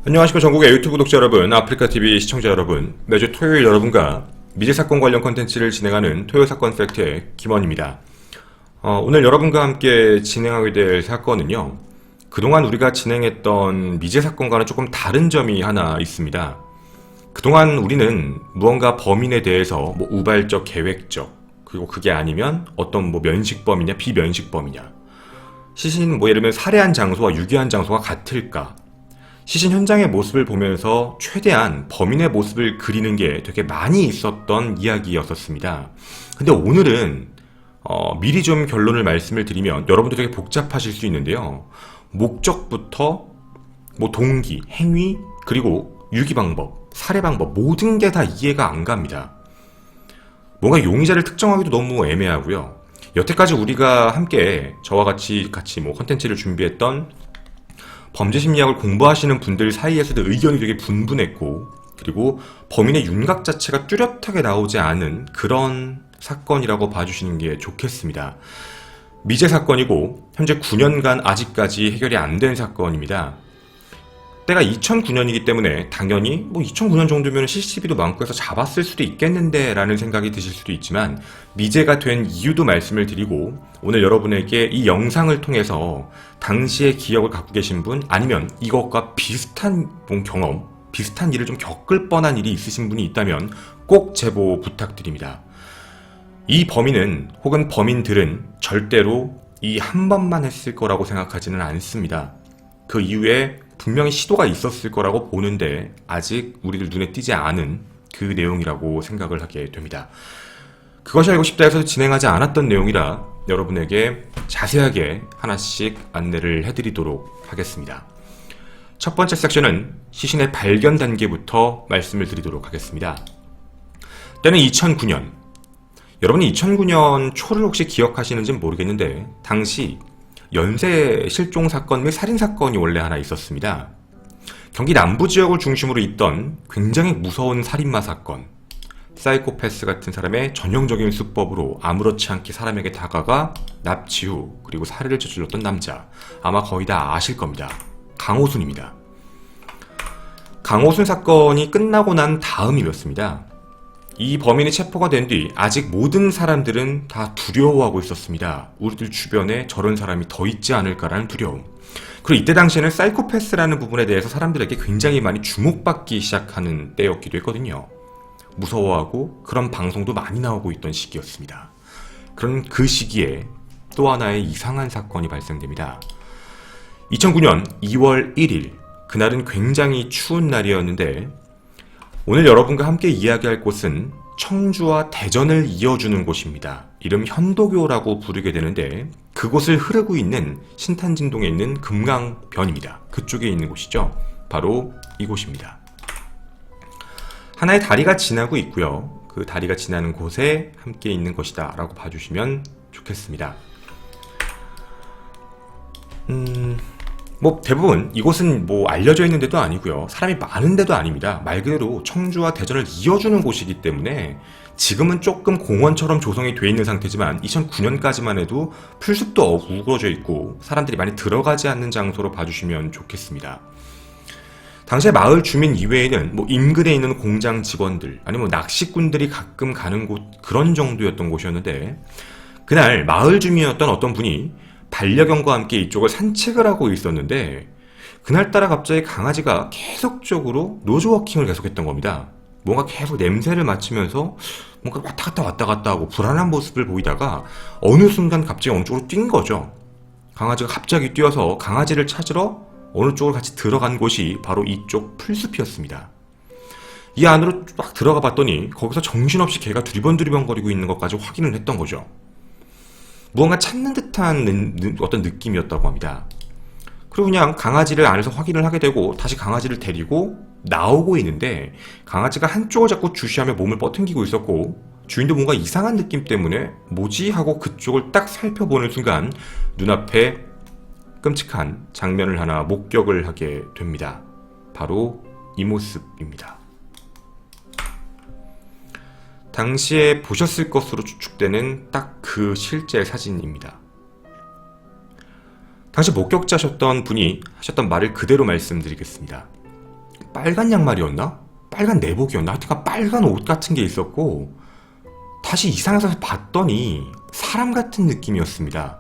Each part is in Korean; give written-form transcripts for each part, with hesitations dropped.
안녕하십니까 전국의 유튜브 구독자 여러분, 아프리카TV 시청자 여러분, 매주 토요일 여러분과 미제사건 관련 콘텐츠를 진행하는 토요사건 팩트의 김원입니다. 오늘 여러분과 함께 진행하게 될 사건은요, 그동안 우리가 진행했던 미제사건과는 조금 다른 점이 하나 있습니다. 그동안 우리는 무언가 범인에 대해서 우발적, 계획적, 그리고 그게 아니면 어떤 면식범이냐 비면식범이냐, 시신 예를 들면 살해한 장소와 유기한 장소가 같을까, 시신 현장의 모습을 보면서 최대한 범인의 모습을 그리는 게 되게 많이 있었던 이야기였었습니다. 근데 오늘은 미리 좀 결론을 말씀을 드리면 여러분도 되게 복잡하실 수 있는데요. 목적부터 동기, 행위, 그리고 유기 방법, 살해 방법 모든 게 다 이해가 안 갑니다. 뭔가 용의자를 특정하기도 너무 애매하고요. 여태까지 우리가 함께 저와 같이 컨텐츠를 준비했던 범죄심리학을 공부하시는 분들 사이에서도 의견이 되게 분분했고, 그리고 범인의 윤곽 자체가 뚜렷하게 나오지 않은 그런 사건이라고 봐주시는 게 좋겠습니다. 미제 사건이고 현재 9년간 아직까지 해결이 안 된 사건입니다. 때가 2009년이기 때문에 당연히 2009년 정도면 CCTV도 많고 해서 잡았을 수도 있겠는데 라는 생각이 드실 수도 있지만, 미제가 된 이유도 말씀을 드리고 오늘 여러분에게 이 영상을 통해서 당시의 기억을 갖고 계신 분, 아니면 이것과 비슷한 경험, 비슷한 일을 좀 겪을 뻔한 일이 있으신 분이 있다면 꼭 제보 부탁드립니다. 이 범인은 혹은 범인들은 절대로 이 한 번만 했을 거라고 생각하지는 않습니다. 그 이후에 분명히 시도가 있었을 거라고 보는데 아직 우리들 눈에 띄지 않은 그 내용이라고 생각을 하게 됩니다. 그것이 알고 싶다 해서 진행하지 않았던 내용이라 여러분에게 자세하게 하나씩 안내를 해드리도록 하겠습니다. 첫 번째 섹션은 시신의 발견 단계부터 말씀을 드리도록 하겠습니다. 때는 2009년. 여러분이 2009년 초를 혹시 기억하시는지는 모르겠는데 당시 연쇄 실종 사건 및 살인 사건이 원래 하나 있었습니다. 경기 남부 지역을 중심으로 있던 굉장히 무서운 살인마 사건. 사이코패스 같은 사람의 전형적인 수법으로 아무렇지 않게 사람에게 다가가 납치 후 그리고 살해를 저질렀던 남자. 아마 거의 다 아실 겁니다. 강호순입니다. 강호순 사건이 끝나고 난 다음이었습니다. 이 범인이 체포가 된 뒤 아직 모든 사람들은 다 두려워하고 있었습니다. 우리들 주변에 저런 사람이 더 있지 않을까라는 두려움. 그리고 이때 당시에는 사이코패스라는 부분에 대해서 사람들에게 굉장히 많이 주목받기 시작하는 때였기도 했거든요. 무서워하고 그런 방송도 많이 나오고 있던 시기였습니다. 그런 그 시기에 또 하나의 이상한 사건이 발생됩니다. 2009년 2월 1일, 그날은 굉장히 추운 날이었는데 오늘 여러분과 함께 이야기할 곳은 청주와 대전을 이어주는 곳입니다. 이름 현도교라고 부르게 되는데 그곳을 흐르고 있는 신탄진동에 있는 금강변입니다. 그쪽에 있는 곳이죠. 바로 이곳입니다. 하나의 다리가 지나고 있고요. 그 다리가 지나는 곳에 함께 있는 것이다 라고 봐주시면 좋겠습니다. 대부분 이곳은 알려져 있는 데도 아니고요. 사람이 많은 데도 아닙니다. 말 그대로 청주와 대전을 이어주는 곳이기 때문에 지금은 조금 공원처럼 조성이 되어 있는 상태지만 2009년까지만 해도 풀숲도 우거져 있고 사람들이 많이 들어가지 않는 장소로 봐주시면 좋겠습니다. 당시에 마을 주민 이외에는 인근에 있는 공장 직원들, 아니면 낚시꾼들이 가끔 가는 곳, 그런 정도였던 곳이었는데 그날 마을 주민이었던 어떤 분이 반려견과 함께 이쪽을 산책을 하고 있었는데 그날따라 갑자기 강아지가 계속적으로 노즈워킹을 계속했던 겁니다. 뭔가 계속 냄새를 맡으면서 뭔가 왔다 갔다 하고 불안한 모습을 보이다가 어느 순간 갑자기 어느 쪽으로 뛴 거죠. 강아지가 갑자기 뛰어서 강아지를 찾으러 어느 쪽으로 같이 들어간 곳이 바로 이쪽 풀숲이었습니다. 이 안으로 막 들어가 봤더니 거기서 정신없이 개가 두리번두리번거리고 있는 것까지 확인을 했던 거죠. 무언가 찾는 듯한 어떤 느낌이었다고 합니다. 그리고 그냥 강아지를 안에서 확인을 하게 되고 다시 강아지를 데리고 나오고 있는데 강아지가 한쪽을 자꾸 주시하며 몸을 뻗팅기고 있었고 주인도 뭔가 이상한 느낌 때문에 뭐지? 하고 그쪽을 딱 살펴보는 순간 눈앞에 끔찍한 장면을 하나 목격을 하게 됩니다. 바로 이 모습입니다. 당시에 보셨을 것으로 추측되는 딱 그 실제 사진입니다. 당시 목격자셨던 분이 하셨던 말을 그대로 말씀드리겠습니다. 빨간 양말이었나? 빨간 내복이었나? 하여튼 빨간 옷 같은 게 있었고 다시 이상해서 봤더니 사람 같은 느낌이었습니다.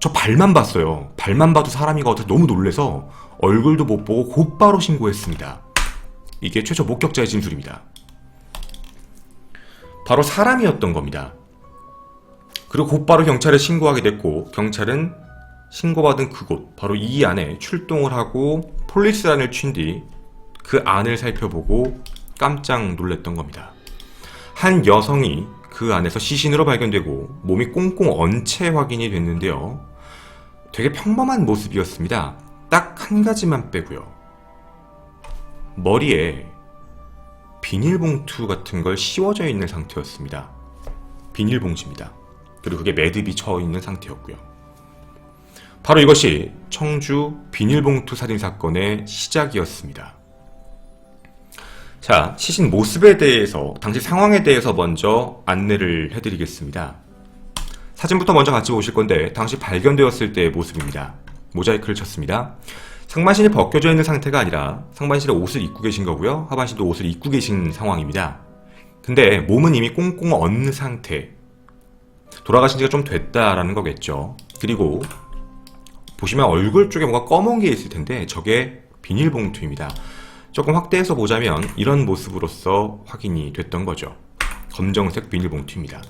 저 발만 봤어요. 발만 봐도 사람인 것 같아서 너무 놀라서 얼굴도 못 보고 곧바로 신고했습니다. 이게 최초 목격자의 진술입니다. 바로 사람이었던 겁니다. 그리고 곧바로 경찰에 신고하게 됐고 경찰은 신고받은 그곳 바로 이 안에 출동을 하고 폴리스란을 친 뒤 그 안을 살펴보고 깜짝 놀랐던 겁니다. 한 여성이 그 안에서 시신으로 발견되고 몸이 꽁꽁 언 채 확인이 됐는데요. 되게 평범한 모습이었습니다. 딱 한 가지만 빼고요. 머리에 비닐봉투 같은 걸 씌워져 있는 상태였습니다. 비닐봉지입니다. 그리고 그게 매듭이 쳐 있는 상태였고요. 바로 이것이 청주 비닐봉투 살인사건의 시작이었습니다. 자, 시신 모습에 대해서, 당시 상황에 대해서 먼저 안내를 해드리겠습니다. 사진부터 먼저 같이 보실 건데 당시 발견되었을 때의 모습입니다. 모자이크를 쳤습니다. 상반신이 벗겨져 있는 상태가 아니라 상반신에 옷을 입고 계신 거고요. 하반신도 옷을 입고 계신 상황입니다. 근데 몸은 이미 꽁꽁 언 상태, 돌아가신 지가 좀 됐다라는 거겠죠. 그리고 보시면 얼굴 쪽에 뭔가 검은 게 있을 텐데 저게 비닐봉투입니다. 조금 확대해서 보자면 이런 모습으로서 확인이 됐던 거죠. 검정색 비닐봉투입니다.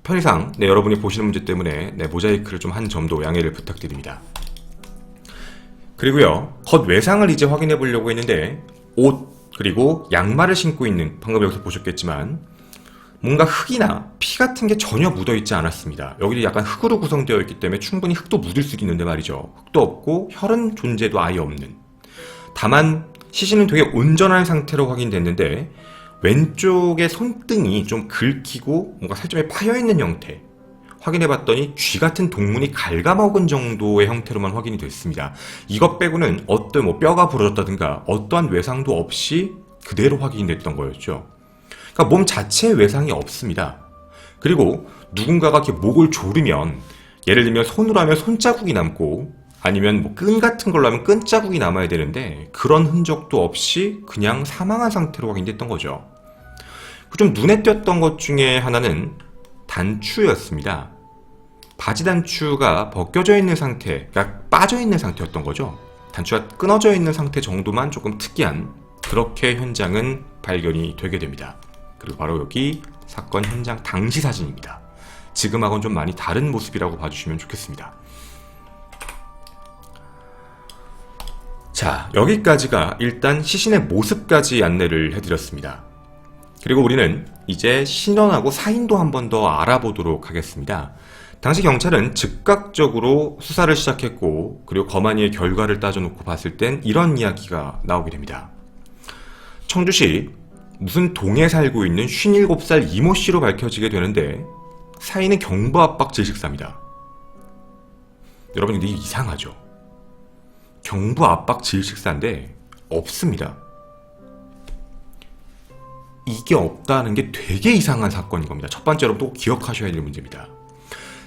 편의상 여러분이 보시는 문제 때문에 모자이크를 좀 한 점도 양해를 부탁드립니다. 그리고요, 겉 외상을 이제 확인해 보려고 했는데 옷 그리고 양말을 신고 있는, 방금 여기서 보셨겠지만 뭔가 흙이나 피 같은 게 전혀 묻어있지 않았습니다. 여기 약간 흙으로 구성되어 있기 때문에 충분히 흙도 묻을 수 있는데 말이죠. 흙도 없고 혈흔 존재도 아예 없는. 다만 시신은 되게 온전한 상태로 확인됐는데 왼쪽의 손등이 좀 긁히고 뭔가 살점에 파여있는 형태. 확인해봤더니 쥐 같은 동물이 갉아먹은 정도의 형태로만 확인이 됐습니다. 이것 빼고는 어떤 뼈가 부러졌다든가 어떠한 외상도 없이 그대로 확인이 됐던 거였죠. 그러니까 몸 자체에 외상이 없습니다. 그리고 누군가가 이렇게 목을 조르면, 예를 들면 손으로 하면 손자국이 남고 아니면 끈 같은 걸로 하면 끈 자국이 남아야 되는데 그런 흔적도 없이 그냥 사망한 상태로 확인됐던 거죠. 좀 눈에 띄었던 것 중에 하나는 단추였습니다. 바지 단추가 벗겨져 있는 상태, 그러니까 빠져 있는 상태였던 거죠. 단추가 끊어져 있는 상태 정도만 조금 특이한, 그렇게 현장은 발견이 되게 됩니다. 그리고 바로 여기 사건 현장 당시 사진입니다. 지금하고는 좀 많이 다른 모습이라고 봐주시면 좋겠습니다. 자, 여기까지가 일단 시신의 모습까지 안내를 해드렸습니다. 그리고 우리는 이제 신원하고 사인도 한 번 더 알아보도록 하겠습니다. 당시 경찰은 즉각적으로 수사를 시작했고, 그리고 거만이의 결과를 따져놓고 봤을 땐 이런 이야기가 나오게 됩니다. 청주시 무슨 동에 살고 있는 57살 이모씨로 밝혀지게 되는데 사인은 경부압박 질식사입니다. 여러분, 근데 이게 이상하죠? 경부압박 질식사인데 없습니다. 이게 없다는 게 되게 이상한 사건인 겁니다. 첫 번째, 여러분 또 기억하셔야 될 문제입니다.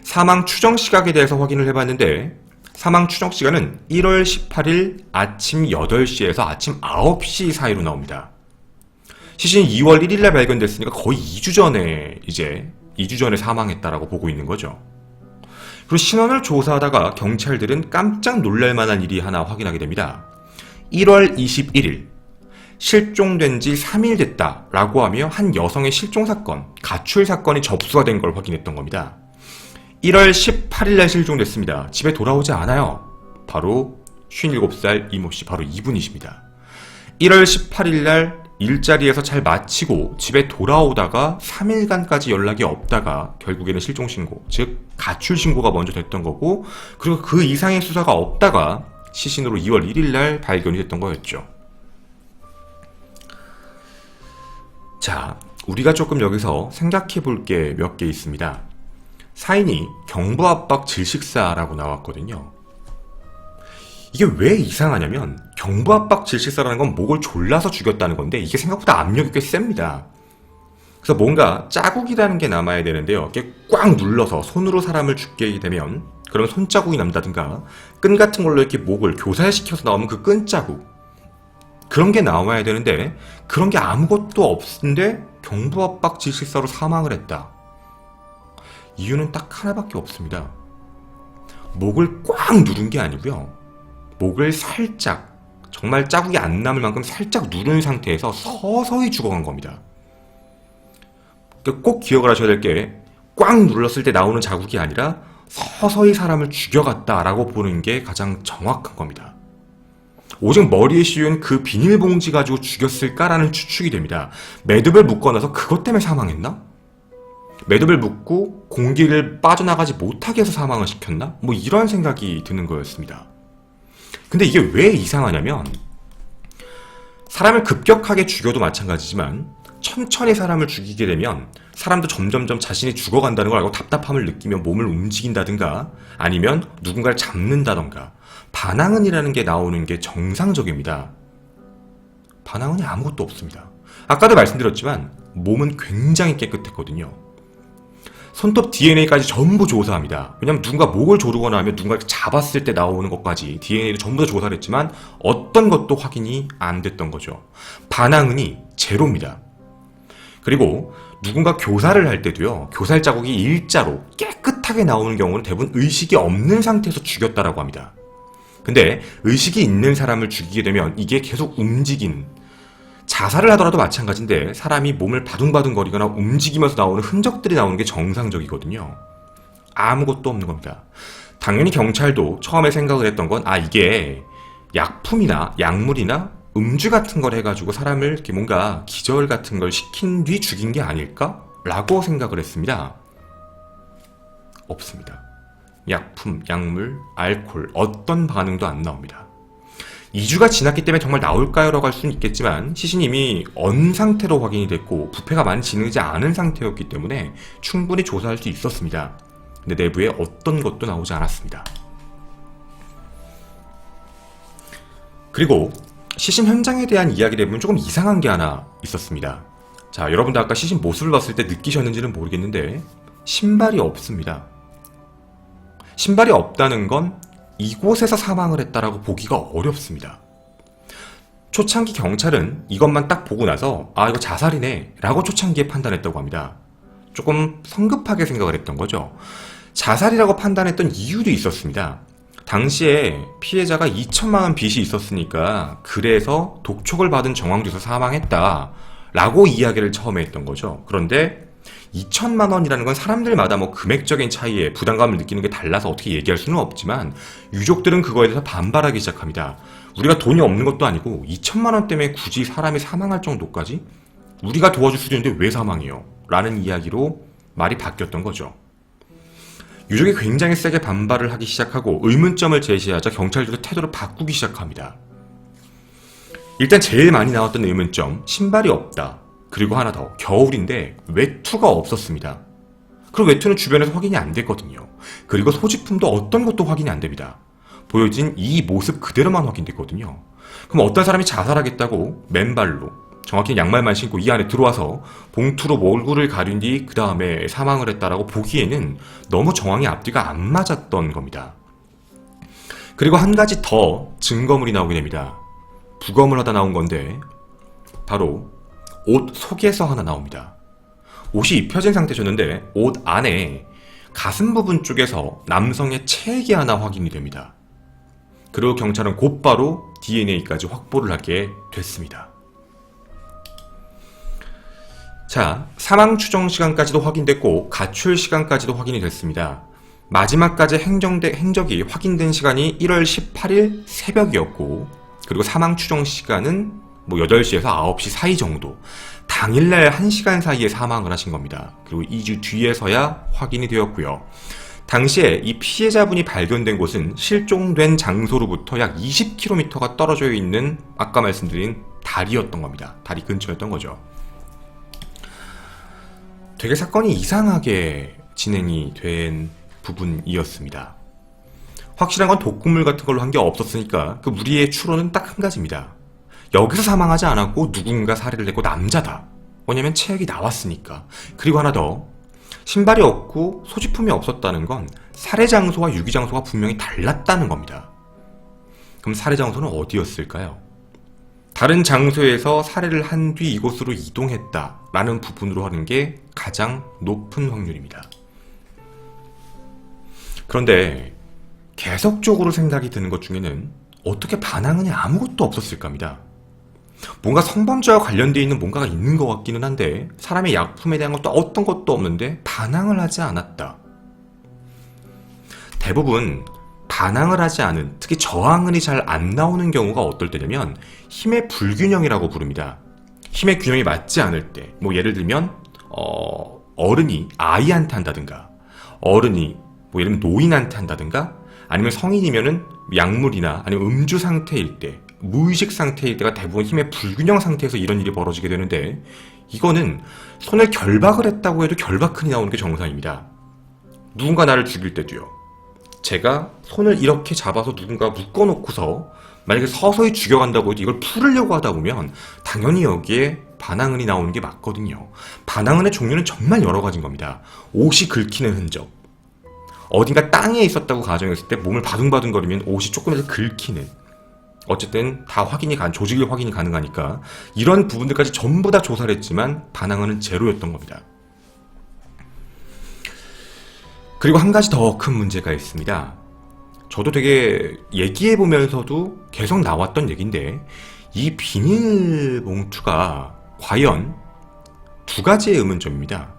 사망 추정 시각에 대해서 확인을 해봤는데 사망 추정 시간은 1월 18일 아침 8시에서 아침 9시 사이로 나옵니다. 시신이 2월 1일날 발견됐으니까 거의 2주 전에 사망했다라고 보고 있는 거죠. 그리고 신원을 조사하다가 경찰들은 깜짝 놀랄만한 일이 하나 확인하게 됩니다. 1월 21일 실종된 지 3일 됐다라고 하며 한 여성의 실종사건, 가출 사건이 접수가 된 걸 확인했던 겁니다. 1월 18일날 실종됐습니다. 집에 돌아오지 않아요. 바로 57살 이모씨, 바로 이분이십니다. 1월 18일날 일자리에서 잘 마치고 집에 돌아오다가 3일간까지 연락이 없다가 결국에는 실종신고, 즉 가출신고가 먼저 됐던 거고, 그리고 그 이상의 수사가 없다가 시신으로 2월 1일날 발견이 됐던 거였죠. 자, 우리가 조금 여기서 생각해 볼 게 몇 개 있습니다. 사인이 경부압박 질식사라고 나왔거든요. 이게 왜 이상하냐면 경부압박 질식사라는 건 목을 졸라서 죽였다는 건데 이게 생각보다 압력이 꽤 셉니다. 그래서 뭔가 자국이라는 게 남아야 되는데요. 이렇게 꽉 눌러서 손으로 사람을 죽게 되면 그럼 손자국이 남다든가 끈 같은 걸로 이렇게 목을 교살시켜서 나오는 그 끈자국, 그런 게 나와야 되는데 그런 게 아무것도 없는데 경부압박 질식사로 사망을 했다. 이유는 딱 하나밖에 없습니다. 목을 꽉 누른 게 아니고요. 목을 살짝, 정말 자국이 안 남을 만큼 살짝 누른 상태에서 서서히 죽어간 겁니다. 꼭 기억을 하셔야 될 게 꽉 눌렀을 때 나오는 자국이 아니라 서서히 사람을 죽여갔다라고 보는 게 가장 정확한 겁니다. 오직 머리에 씌운 그 비닐봉지 가지고 죽였을까라는 추측이 됩니다. 매듭을 묶어놔서 그것 때문에 사망했나? 매듭을 묶고 공기를 빠져나가지 못하게 해서 사망을 시켰나? 뭐 이런 생각이 드는 거였습니다. 근데 이게 왜 이상하냐면 사람을 급격하게 죽여도 마찬가지지만 천천히 사람을 죽이게 되면 사람도 점점점 자신이 죽어간다는 걸 알고 답답함을 느끼며 몸을 움직인다든가 아니면 누군가를 잡는다던가 반항은이라는 게 나오는 게 정상적입니다. 반항은이 아무것도 없습니다. 아까도 말씀드렸지만 몸은 굉장히 깨끗했거든요. 손톱 DNA까지 전부 조사합니다. 왜냐면 누군가 목을 조르거나 하면 누군가 잡았을 때 나오는 것까지 DNA를 전부 다 조사를 했지만 어떤 것도 확인이 안 됐던 거죠. 반항은이 제로입니다. 그리고 누군가 교살을 할 때도요, 교살 자국이 일자로 깨끗하게 나오는 경우는 대부분 의식이 없는 상태에서 죽였다라고 합니다. 근데 의식이 있는 사람을 죽이게 되면 이게 계속 움직인, 자살을 하더라도 마찬가지인데 사람이 몸을 바둥바둥거리거나 움직이면서 나오는 흔적들이 나오는 게 정상적이거든요. 아무것도 없는 겁니다. 당연히 경찰도 처음에 생각을 했던 건 이게 약품이나 약물이나 음주 같은 걸 해가지고 사람을 이렇게 뭔가 기절 같은 걸 시킨 뒤 죽인 게 아닐까? 라고 생각을 했습니다. 없습니다. 약품, 약물, 알코올 어떤 반응도 안 나옵니다. 2주가 지났기 때문에 정말 나올까요? 라고 할 수는 있겠지만 시신이 이미 언 상태로 확인이 됐고 부패가 많이 진행되지 않은 상태였기 때문에 충분히 조사할 수 있었습니다. 근데 내부에 어떤 것도 나오지 않았습니다. 그리고 시신 현장에 대한 이야기를 해보면 조금 이상한 게 하나 있었습니다. 자, 여러분들 아까 시신 모습을 봤을 때 느끼셨는지는 모르겠는데 신발이 없습니다. 신발이 없다는 건 이곳에서 사망을 했다라고 보기가 어렵습니다. 초창기 경찰은 이것만 딱 보고 나서 이거 자살이네 라고 초창기에 판단했다고 합니다. 조금 성급하게 생각을 했던 거죠. 자살이라고 판단했던 이유도 있었습니다. 당시에 피해자가 2천만 원 빚이 있었으니까 그래서 독촉을 받은 정황조에서 사망했다 라고 이야기를 처음에 했던 거죠. 그런데 2천만 원이라는 건 사람들마다 뭐 금액적인 차이에 부담감을 느끼는 게 달라서 어떻게 얘기할 수는 없지만 유족들은 그거에 대해서 반발하기 시작합니다. 우리가 돈이 없는 것도 아니고 2천만 원 때문에 굳이 사람이 사망할 정도까지? 우리가 도와줄 수도 있는데 왜 사망해요? 라는 이야기로 말이 바뀌었던 거죠. 유족이 굉장히 세게 반발을 하기 시작하고 의문점을 제시하자 경찰들도 태도를 바꾸기 시작합니다. 일단 제일 많이 나왔던 의문점, 신발이 없다. 그리고 하나 더, 겨울인데 외투가 없었습니다. 그리고 외투는 주변에서 확인이 안 됐거든요. 그리고 소지품도 어떤 것도 확인이 안 됩니다. 보여진 이 모습 그대로만 확인됐거든요. 그럼 어떤 사람이 자살하겠다고 맨발로, 정확히 양말만 신고 이 안에 들어와서 봉투로 얼굴을 가린 뒤 그 다음에 사망을 했다라고 보기에는 너무 정황이 앞뒤가 안 맞았던 겁니다. 그리고 한 가지 더 증거물이 나오게 됩니다. 부검을 하다 나온 건데 바로 옷 속에서 하나 나옵니다. 옷이 입혀진 상태셨는데 옷 안에 가슴 부분 쪽에서 남성의 체액이 하나 확인이 됩니다. 그리고 경찰은 곧바로 DNA까지 확보를 하게 됐습니다. 자, 사망 추정 시간까지도 확인됐고 가출 시간까지도 확인이 됐습니다. 마지막까지 행적이 확인된 시간이 1월 18일 새벽이었고 그리고 사망 추정 시간은 8시에서 9시 사이 정도, 당일날 1시간 사이에 사망을 하신 겁니다. 그리고 2주 뒤에서야 확인이 되었고요. 당시에 이 피해자분이 발견된 곳은 실종된 장소로부터 약 20km가 떨어져 있는 아까 말씀드린 다리였던 겁니다. 다리 근처였던 거죠. 되게 사건이 이상하게 진행이 된 부분이었습니다. 확실한 건 독극물 같은 걸로 한 게 없었으니까 그 무리의 추론은 딱 한 가지입니다. 여기서 사망하지 않았고 누군가 살해를 했고 남자다. 왜냐면 체액이 나왔으니까. 그리고 하나 더, 신발이 없고 소지품이 없었다는 건 살해 장소와 유기 장소가 분명히 달랐다는 겁니다. 그럼 살해 장소는 어디였을까요? 다른 장소에서 살해를 한 뒤 이곳으로 이동했다라는 부분으로 하는 게 가장 높은 확률입니다. 그런데 계속적으로 생각이 드는 것 중에는 어떻게 반항은이 아무것도 없었을까 합니다. 뭔가 성범죄와 관련되어 있는 뭔가가 있는 것 같기는 한데 사람의 약품에 대한 것도 어떤 것도 없는데 반항을 하지 않았다. 대부분 반항을 하지 않은, 특히 저항은이 잘 안 나오는 경우가 어떨 때냐면 힘의 불균형이라고 부릅니다. 힘의 균형이 맞지 않을 때, 뭐 예를 들면 어른이 아이한테 한다든가, 어른이 뭐 예를 들면 노인한테 한다든가, 아니면 성인이면은 약물이나 아니면 음주 상태일 때, 무의식 상태일 때가 대부분 힘의 불균형 상태에서 이런 일이 벌어지게 되는데, 이거는 손을 결박을 했다고 해도 결박흔이 나오는 게 정상입니다. 누군가 나를 죽일 때도요. 제가 손을 이렇게 잡아서 누군가 묶어놓고서 만약에 서서히 죽여간다고 해도 이걸 풀으려고 하다 보면 당연히 여기에 반항은이 나오는 게 맞거든요. 반항은의 종류는 정말 여러 가지인 겁니다. 옷이 긁히는 흔적, 어딘가 땅에 있었다고 가정했을 때 몸을 바둥바둥거리면 옷이 조금이라도 긁히는, 어쨌든 다 조직이 확인이 가능하니까 이런 부분들까지 전부 다 조사를 했지만 반항은은 제로였던 겁니다. 그리고 한 가지 더 큰 문제가 있습니다. 저도 되게 얘기해보면서도 계속 나왔던 얘기인데, 이 비닐봉투가 과연 두 가지의 의문점입니다.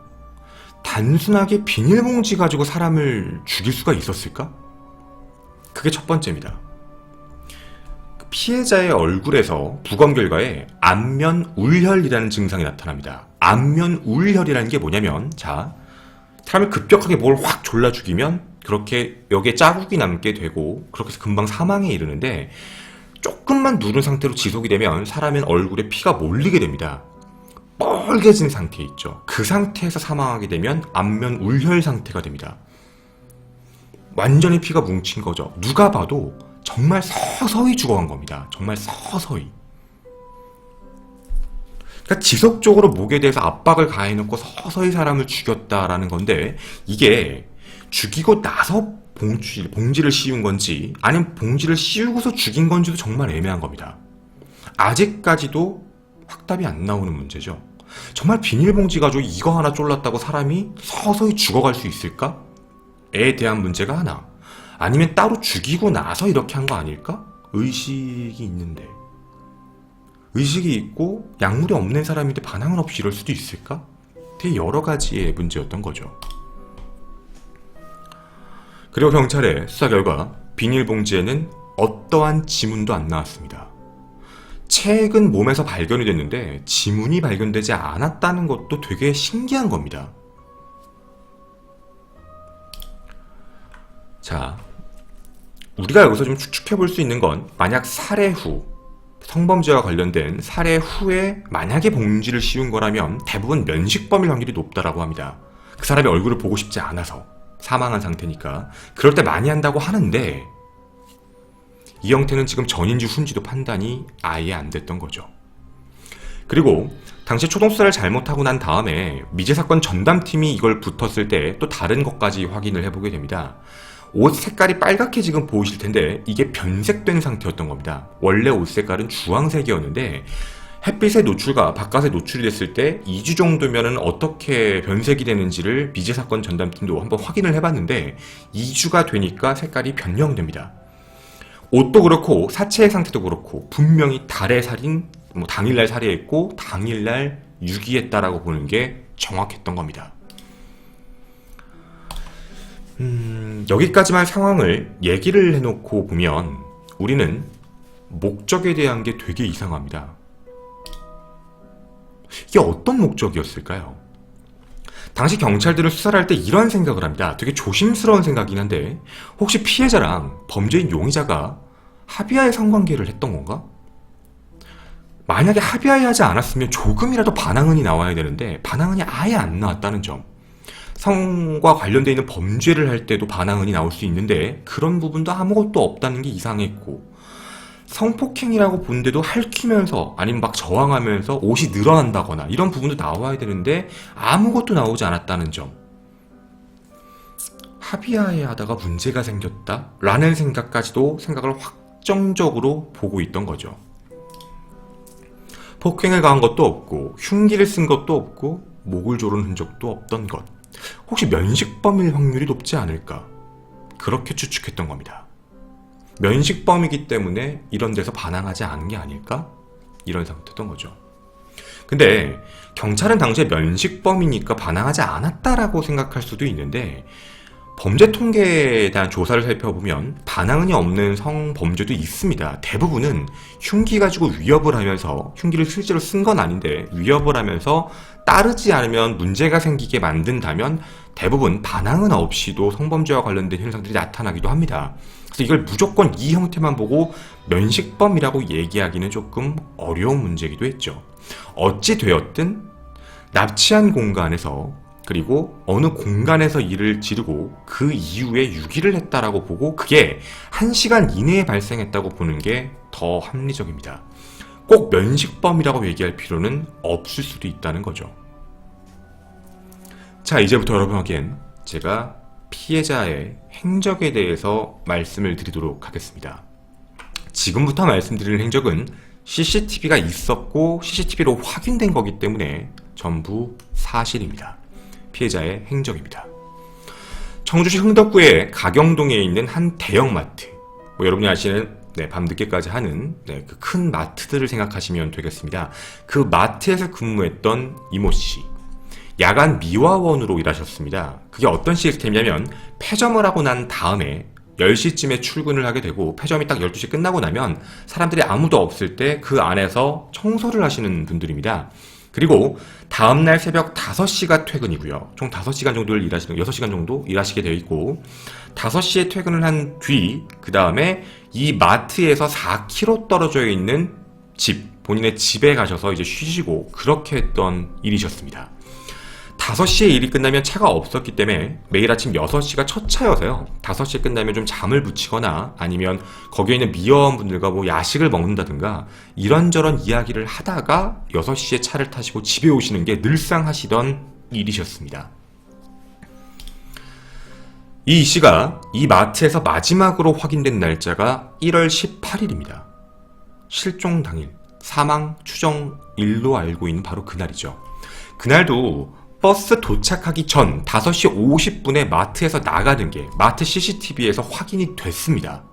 단순하게 비닐봉지 가지고 사람을 죽일 수가 있었을까? 그게 첫 번째입니다. 피해자의 얼굴에서 부검 결과에 안면울혈이라는 증상이 나타납니다. 안면울혈이라는 게 뭐냐면, 자, 사람을 급격하게 뭘 확 졸라 죽이면 그렇게 여기에 자국이 남게 되고 그렇게 해서 금방 사망에 이르는데, 조금만 누른 상태로 지속이 되면 사람의 얼굴에 피가 몰리게 됩니다. 뻘개진 상태 있죠. 그 상태에서 사망하게 되면 안면울혈 상태가 됩니다. 완전히 피가 뭉친 거죠. 누가 봐도 정말 서서히 죽어간 겁니다. 정말 서서히. 그러니까 지속적으로 목에 대해서 압박을 가해놓고 서서히 사람을 죽였다라는 건데, 이게 죽이고 나서 봉지를 씌운 건지 아니면 봉지를 씌우고서 죽인 건지도 정말 애매한 겁니다. 아직까지도 확답이 안 나오는 문제죠. 정말 비닐봉지 가지고 이거 하나 졸랐다고 사람이 서서히 죽어갈 수 있을까?에 대한 문제가 하나, 아니면 따로 죽이고 나서 이렇게 한 거 아닐까? 의식이 있는데, 의식이 있고 약물이 없는 사람인데 반항은 없이 이럴 수도 있을까? 되게 여러 가지의 문제였던 거죠. 그리고 경찰의 수사 결과 비닐봉지에는 어떠한 지문도 안 나왔습니다. 최근 몸에서 발견이 됐는데 지문이 발견되지 않았다는 것도 되게 신기한 겁니다. 자, 우리가 여기서 좀 추측해 볼 수 있는 건, 만약 살해 후, 성범죄와 관련된 살해 후에 만약에 봉지를 씌운 거라면 대부분 면식범일 확률이 높다라고 합니다. 그 사람의 얼굴을 보고 싶지 않아서 사망한 상태니까 그럴 때 많이 한다고 하는데, 이 형태는 지금 전인지 후인지도 판단이 아예 안 됐던 거죠. 그리고 당시 초동수사를 잘못하고 난 다음에 미제사건 전담팀이 이걸 붙었을 때 또 다른 것까지 확인을 해보게 됩니다. 옷 색깔이 빨갛게 지금 보이실 텐데 이게 변색된 상태였던 겁니다. 원래 옷 색깔은 주황색이었는데 햇빛의 노출과 바깥에 노출이 됐을 때 2주 정도면은 어떻게 변색이 되는지를 미제사건 전담팀도 한번 확인을 해봤는데 2주가 되니까 색깔이 변형됩니다. 옷도 그렇고 사체의 상태도 그렇고 분명히 달의 살인, 당일날 살해했고 당일날 유기했다라고 보는 게 정확했던 겁니다. 여기까지만 상황을 얘기를 해놓고 보면 우리는 목적에 대한 게 되게 이상합니다. 이게 어떤 목적이었을까요? 당시 경찰들은 수사를 할 때 이런 생각을 합니다. 되게 조심스러운 생각이긴 한데, 혹시 피해자랑 범죄인 용의자가 합의하에 성관계를 했던 건가? 만약에 합의하에 하지 않았으면 조금이라도 반항은이 나와야 되는데 반항은이 아예 안 나왔다는 점. 성과 관련되어 있는 범죄를 할 때도 반항은이 나올 수 있는데 그런 부분도 아무것도 없다는 게 이상했고, 성폭행이라고 본데도 핥히면서 아니면 막 저항하면서 옷이 늘어난다거나 이런 부분도 나와야 되는데 아무것도 나오지 않았다는 점. 합의하에 하다가 문제가 생겼다? 라는 생각을 확정적으로 보고 있던 거죠. 폭행을 가한 것도 없고 흉기를 쓴 것도 없고 목을 조른 흔적도 없던 것. 혹시 면식범일 확률이 높지 않을까? 그렇게 추측했던 겁니다. 면식범이기 때문에 이런 데서 반항하지 않은 게 아닐까? 이런 생각했던 거죠. 근데 경찰은 당시에 면식범이니까 반항하지 않았다라고 생각할 수도 있는데 범죄 통계에 대한 조사를 살펴보면 반항이 없는 성범죄도 있습니다. 대부분은 흉기 가지고 위협을 하면서, 흉기를 실제로 쓴 건 아닌데 위협을 하면서 따르지 않으면 문제가 생기게 만든다면 대부분 반항은 없이도 성범죄와 관련된 현상들이 나타나기도 합니다. 그래서 이걸 무조건 이 형태만 보고 면식범이라고 얘기하기는 조금 어려운 문제이기도 했죠. 어찌 되었든 납치한 공간에서, 그리고 어느 공간에서 일을 지르고 그 이후에 유기를 했다라고 보고 그게 1시간 이내에 발생했다고 보는 게 더 합리적입니다. 꼭 면식범이라고 얘기할 필요는 없을 수도 있다는 거죠. 자, 이제부터 여러분에겐 제가 피해자의 행적에 대해서 말씀을 드리도록 하겠습니다. 지금부터 말씀드리는 행적은 CCTV가 있었고 CCTV로 확인된 거기 때문에 전부 사실입니다. 피해자의 행적입니다. 청주시 흥덕구의 가경동에 있는 한 대형마트, 여러분이 아시는 밤늦게까지 하는 그 큰 마트들을 생각하시면 되겠습니다. 그 마트에서 근무했던 이모씨, 야간 미화원으로 일하셨습니다. 그게 어떤 시스템이냐면 폐점을 하고 난 다음에 10시쯤에 출근을 하게 되고 폐점이 딱 12시 끝나고 나면 사람들이 아무도 없을 때 그 안에서 청소를 하시는 분들입니다. 그리고 다음날 새벽 5시가 퇴근이고요. 총 5시간 정도를 일하시는, 6시간 정도 일하시게 되어 있고 5시에 퇴근을 한 뒤, 그 다음에 이 마트에서 4km 떨어져 있는 집, 본인의 집에 가셔서 이제 쉬시고 그렇게 했던 일이셨습니다. 5시에 일이 끝나면 차가 없었기 때문에 매일 아침 6시가 첫 차여서요. 5시에 끝나면 좀 잠을 붙이거나 아니면 거기에 있는 미화원분들과 야식을 먹는다든가 이런저런 이야기를 하다가 6시에 차를 타시고 집에 오시는 게 늘상 하시던 일이셨습니다. 이 씨가 이 마트에서 마지막으로 확인된 날짜가 1월 18일입니다. 실종 당일, 사망 추정일로 알고 있는 바로 그날이죠. 그날도 버스 도착하기 전 5시 50분에 마트에서 나가는 게 마트 CCTV에서 확인이 됐습니다.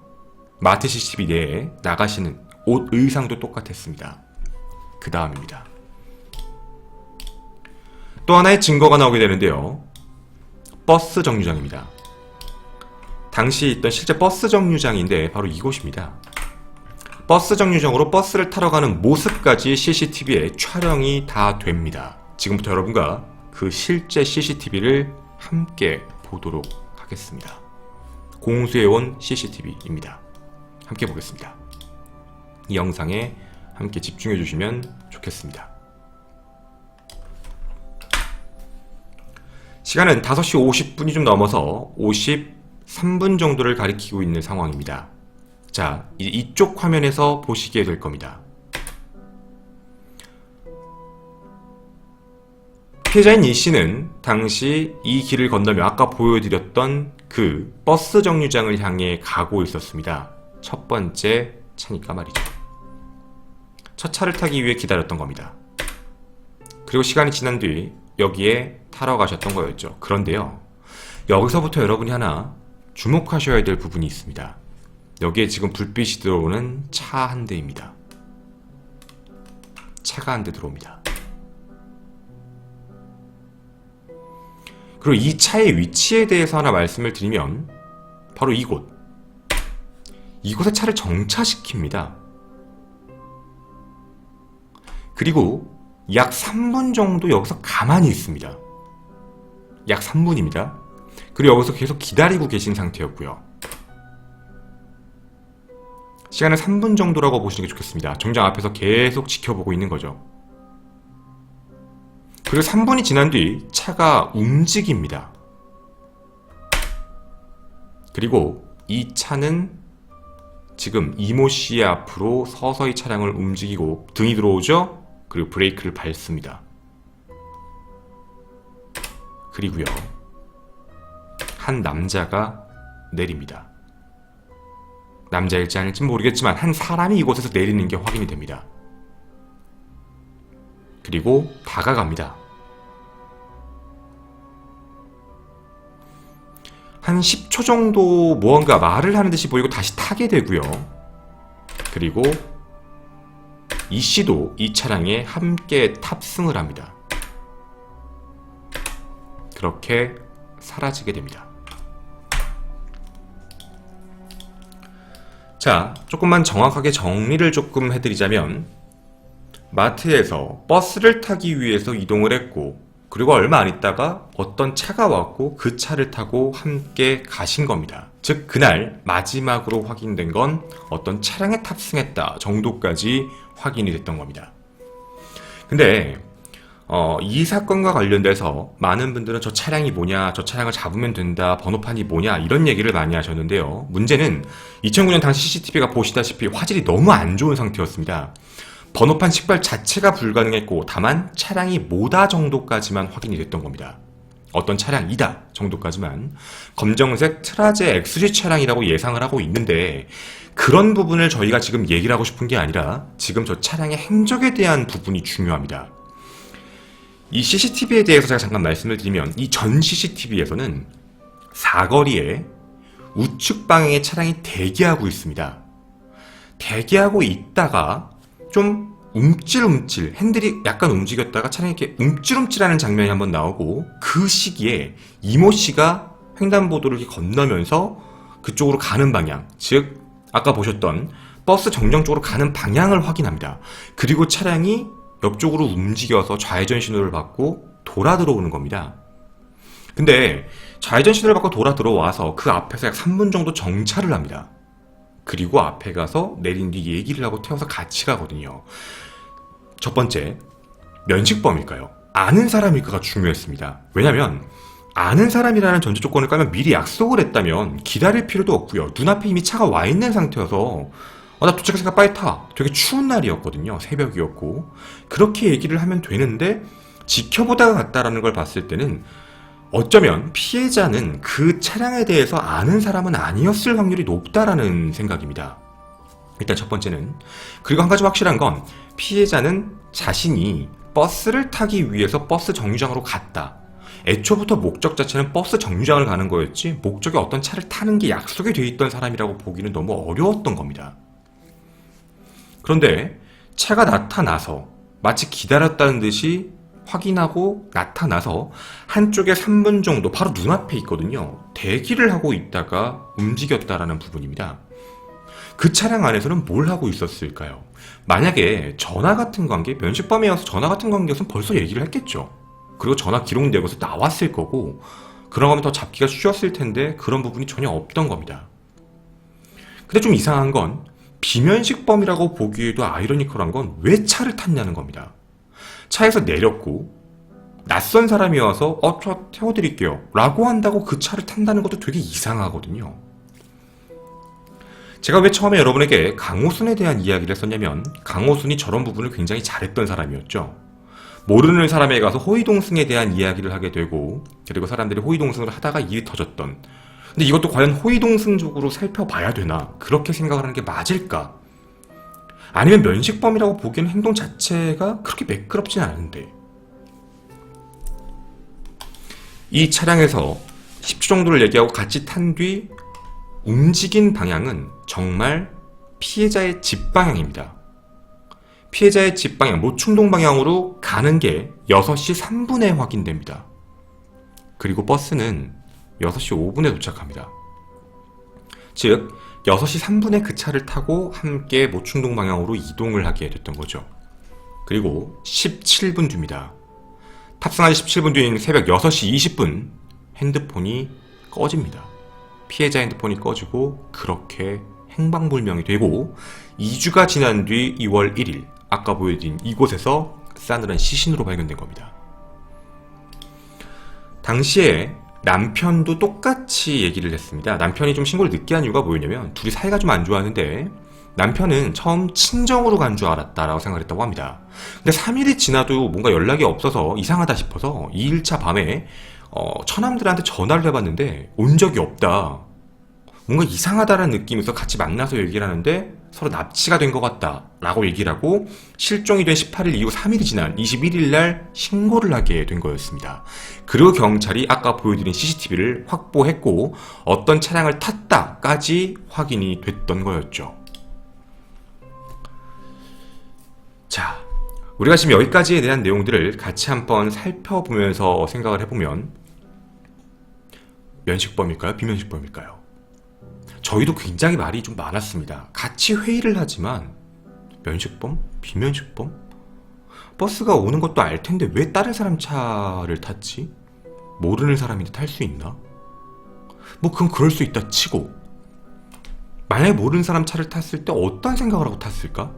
마트 CCTV 내에 나가시는 옷, 의상도 똑같았습니다. 그 다음입니다. 또 하나의 증거가 나오게 되는데요. 버스 정류장입니다. 당시 있던 실제 버스 정류장인데 바로 이곳입니다. 버스 정류장으로 버스를 타러 가는 모습까지 CCTV에 촬영이 다 됩니다. 지금부터 여러분과 그 실제 CCTV를 함께 보도록 하겠습니다. 공수해온 CCTV입니다. 함께 보겠습니다. 이 영상에 함께 집중해 주시면 좋겠습니다. 시간은 5시 50분이 좀 넘어서 53분 정도를 가리키고 있는 상황입니다. 자, 이쪽 화면에서 보시게 될 겁니다. 피해자인 이 씨는 당시 이 길을 건너며 아까 보여드렸던 그 버스 정류장을 향해 가고 있었습니다. 첫 번째 차니까 말이죠. 첫 차를 타기 위해 기다렸던 겁니다. 그리고 시간이 지난 뒤 여기에 타러 가셨던 거였죠. 그런데요, 여기서부터 여러분이 하나 주목하셔야 될 부분이 있습니다. 여기에 지금 불빛이 들어오는 차 한 대입니다. 차가 한 대 들어옵니다. 그리고 이 차의 위치에 대해서 하나 말씀을 드리면 바로 이곳에 차를 정차시킵니다. 그리고 약 3분 정도 여기서 가만히 있습니다. 약 3분입니다. 그리고 여기서 계속 기다리고 계신 상태였고요. 시간은 3분 정도라고 보시는 게 좋겠습니다. 정장 앞에서 계속 지켜보고 있는 거죠. 그리고 3분이 지난 뒤 차가 움직입니다. 그리고 이 차는 지금 이모 씨의 앞으로 서서히 차량을 움직이고 등이 들어오죠? 그리고 브레이크를 밟습니다. 그리고요, 한 남자가 내립니다. 남자일지 아닐지 모르겠지만 한 사람이 이곳에서 내리는 게 확인이 됩니다. 그리고 다가갑니다. 한 10초 정도 무언가 말을 하는 듯이 보이고 다시 타게 되고요. 그리고 이 씨도 이 차량에 함께 탑승을 합니다. 그렇게 사라지게 됩니다. 자, 조금만 정확하게 정리를 조금 해드리자면 마트에서 버스를 타기 위해서 이동을 했고 그리고 얼마 안 있다가 어떤 차가 왔고 그 차를 타고 함께 가신 겁니다. 즉 그날 마지막으로 확인된 건 어떤 차량에 탑승했다 정도까지 확인이 됐던 겁니다. 근데 이 사건과 관련돼서 많은 분들은 저 차량이 뭐냐, 저 차량을 잡으면 된다, 번호판이 뭐냐 이런 얘기를 많이 하셨는데요. 문제는 2009년 당시 CCTV가 보시다시피 화질이 너무 안 좋은 상태였습니다. 번호판 식별 자체가 불가능했고 다만 차량이 뭐다 정도까지만 확인이 됐던 겁니다. 어떤 차량이다 정도까지만. 검정색 트라제 XG 차량이라고 예상을 하고 있는데 그런 부분을 저희가 지금 얘기를 하고 싶은 게 아니라 지금 저 차량의 행적에 대한 부분이 중요합니다. 이 CCTV에 대해서 제가 잠깐 말씀을 드리면 이 전 CCTV에서는 사거리에 우측 방향의 차량이 대기하고 있습니다. 대기하고 있다가 좀 움찔움찔 핸들이 약간 움직였다가 차량이 이렇게 움찔움찔하는 장면이 한번 나오고 그 시기에 이모 씨가 횡단보도를 이렇게 건너면서 그쪽으로 가는 방향, 즉 아까 보셨던 버스 정령 쪽으로 가는 방향을 확인합니다. 그리고 차량이 옆쪽으로 움직여서 좌회전 신호를 받고 돌아 들어오는 겁니다. 근데 좌회전 신호를 받고 돌아 들어와서 그 앞에서 약 3분 정도 정차를 합니다. 그리고 앞에 가서 내린 뒤 얘기를 하고 태워서 같이 가거든요. 첫 번째, 면식범일까요? 아는 사람일까가 중요했습니다. 왜냐면 아는 사람이라는 전제 조건을 깔면 미리 약속을 했다면 기다릴 필요도 없고요. 눈앞에 이미 차가 와 있는 상태여서 나 도착했으니까 빨리 타. 되게 추운 날이었거든요. 새벽이었고. 그렇게 얘기를 하면 되는데 지켜보다가 갔다라는 걸 봤을 때는 어쩌면 피해자는 그 차량에 대해서 아는 사람은 아니었을 확률이 높다라는 생각입니다. 일단 첫 번째는. 그리고 한 가지 확실한 건 피해자는 자신이 버스를 타기 위해서 버스 정류장으로 갔다. 애초부터 목적 자체는 버스 정류장을 가는 거였지 목적이 어떤 차를 타는 게 약속이 돼 있던 사람이라고 보기는 너무 어려웠던 겁니다. 그런데 차가 나타나서 마치 기다렸다는 듯이 확인하고 나타나서 한쪽에 3분 정도 바로 눈앞에 있거든요. 대기를 하고 있다가 움직였다라는 부분입니다. 그 차량 안에서는 뭘 하고 있었을까요? 만약에 전화 같은 관계, 면식범이어서 전화 같은 관계였으면 벌써 얘기를 했겠죠. 그리고 전화 기록내고서 나왔을 거고 그런 거면 더 잡기가 쉬웠을 텐데 그런 부분이 전혀 없던 겁니다. 근데 좀 이상한 건 비면식범이라고 보기에도 아이러니컬한 건 왜 차를 탔냐는 겁니다. 차에서 내렸고 낯선 사람이 와서 저 태워드릴게요 라고 한다고 그 차를 탄다는 것도 되게 이상하거든요. 제가 왜 처음에 여러분에게 강호순에 대한 이야기를 했었냐면 강호순이 저런 부분을 굉장히 잘했던 사람이었죠. 모르는 사람에 가서 호위동승에 대한 이야기를 하게 되고 그리고 사람들이 호위동승을 하다가 일이 터졌던. 근데 이것도 과연 호위동승적으로 살펴봐야 되나? 그렇게 생각을 하는 게 맞을까? 아니면 면식범이라고 보기에는 행동 자체가 그렇게 매끄럽진 않은데 이 차량에서 10초 정도를 얘기하고 같이 탄 뒤 움직인 방향은 정말 피해자의 집 방향입니다. 피해자의 집 방향, 노충동 방향으로 가는 게 6시 3분에 확인됩니다. 그리고 버스는 6시 5분에 도착합니다. 즉 6시 3분에 그 차를 타고 함께 모충동 방향으로 이동을 하게 됐던 거죠. 그리고 17분 뒤입니다. 탑승한 17분 뒤인 새벽 6시 20분 핸드폰이 꺼집니다. 피해자 핸드폰이 꺼지고 그렇게 행방불명이 되고 2주가 지난 뒤 2월 1일 아까 보여드린 이곳에서 싸늘한 시신으로 발견된 겁니다. 당시에 남편도 똑같이 얘기를 했습니다. 남편이 좀 신고를 늦게 한 이유가 뭐였냐면 둘이 사이가 좀 안 좋았는데 남편은 처음 친정으로 간 줄 알았다라고 생각을 했다고 합니다. 근데 3일이 지나도 뭔가 연락이 없어서 이상하다 싶어서 2일차 밤에 처남들한테 전화를 해봤는데 온 적이 없다. 뭔가 이상하다라는 느낌에서 같이 만나서 얘기를 하는데 서로 납치가 된 것 같다 라고 얘기를 하고 실종이 된 18일 이후 3일이 지난 21일 날 신고를 하게 된 거였습니다. 그리고 경찰이 아까 보여드린 CCTV를 확보했고 어떤 차량을 탔다까지 확인이 됐던 거였죠. 자, 우리가 지금 여기까지에 대한 내용들을 같이 한번 살펴보면서 생각을 해보면 면식범일까요? 비면식범일까요? 저희도 굉장히 말이 좀 많았습니다. 같이 회의를 하지만 면식범? 비면식범? 버스가 오는 것도 알 텐데 왜 다른 사람 차를 탔지? 모르는 사람인데 탈 수 있나? 뭐 그건 그럴 수 있다 치고 만약에 모르는 사람 차를 탔을 때 어떤 생각을 하고 탔을까?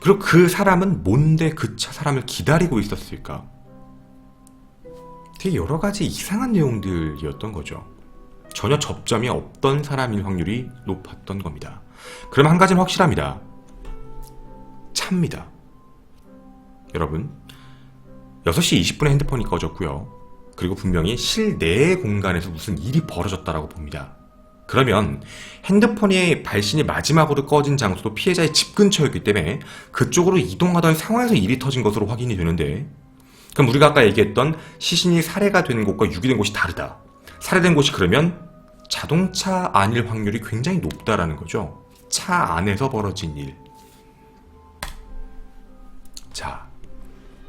그리고 그 사람은 뭔데 그 차 사람을 기다리고 있었을까? 되게 여러 가지 이상한 내용들이었던 거죠. 전혀 접점이 없던 사람일 확률이 높았던 겁니다. 그럼 한 가지는 확실합니다. 차입니다. 여러분, 6시 20분에 핸드폰이 꺼졌고요. 그리고 분명히 실내의 공간에서 무슨 일이 벌어졌다라고 봅니다. 그러면 핸드폰의 발신이 마지막으로 꺼진 장소도 피해자의 집 근처였기 때문에 그쪽으로 이동하던 상황에서 일이 터진 것으로 확인이 되는데, 그럼 우리가 아까 얘기했던 시신이 살해가 된 곳과 유기된 곳이 다르다. 살해된 곳이 그러면 자동차 안일 확률이 굉장히 높다라는 거죠. 차 안에서 벌어진 일. 자,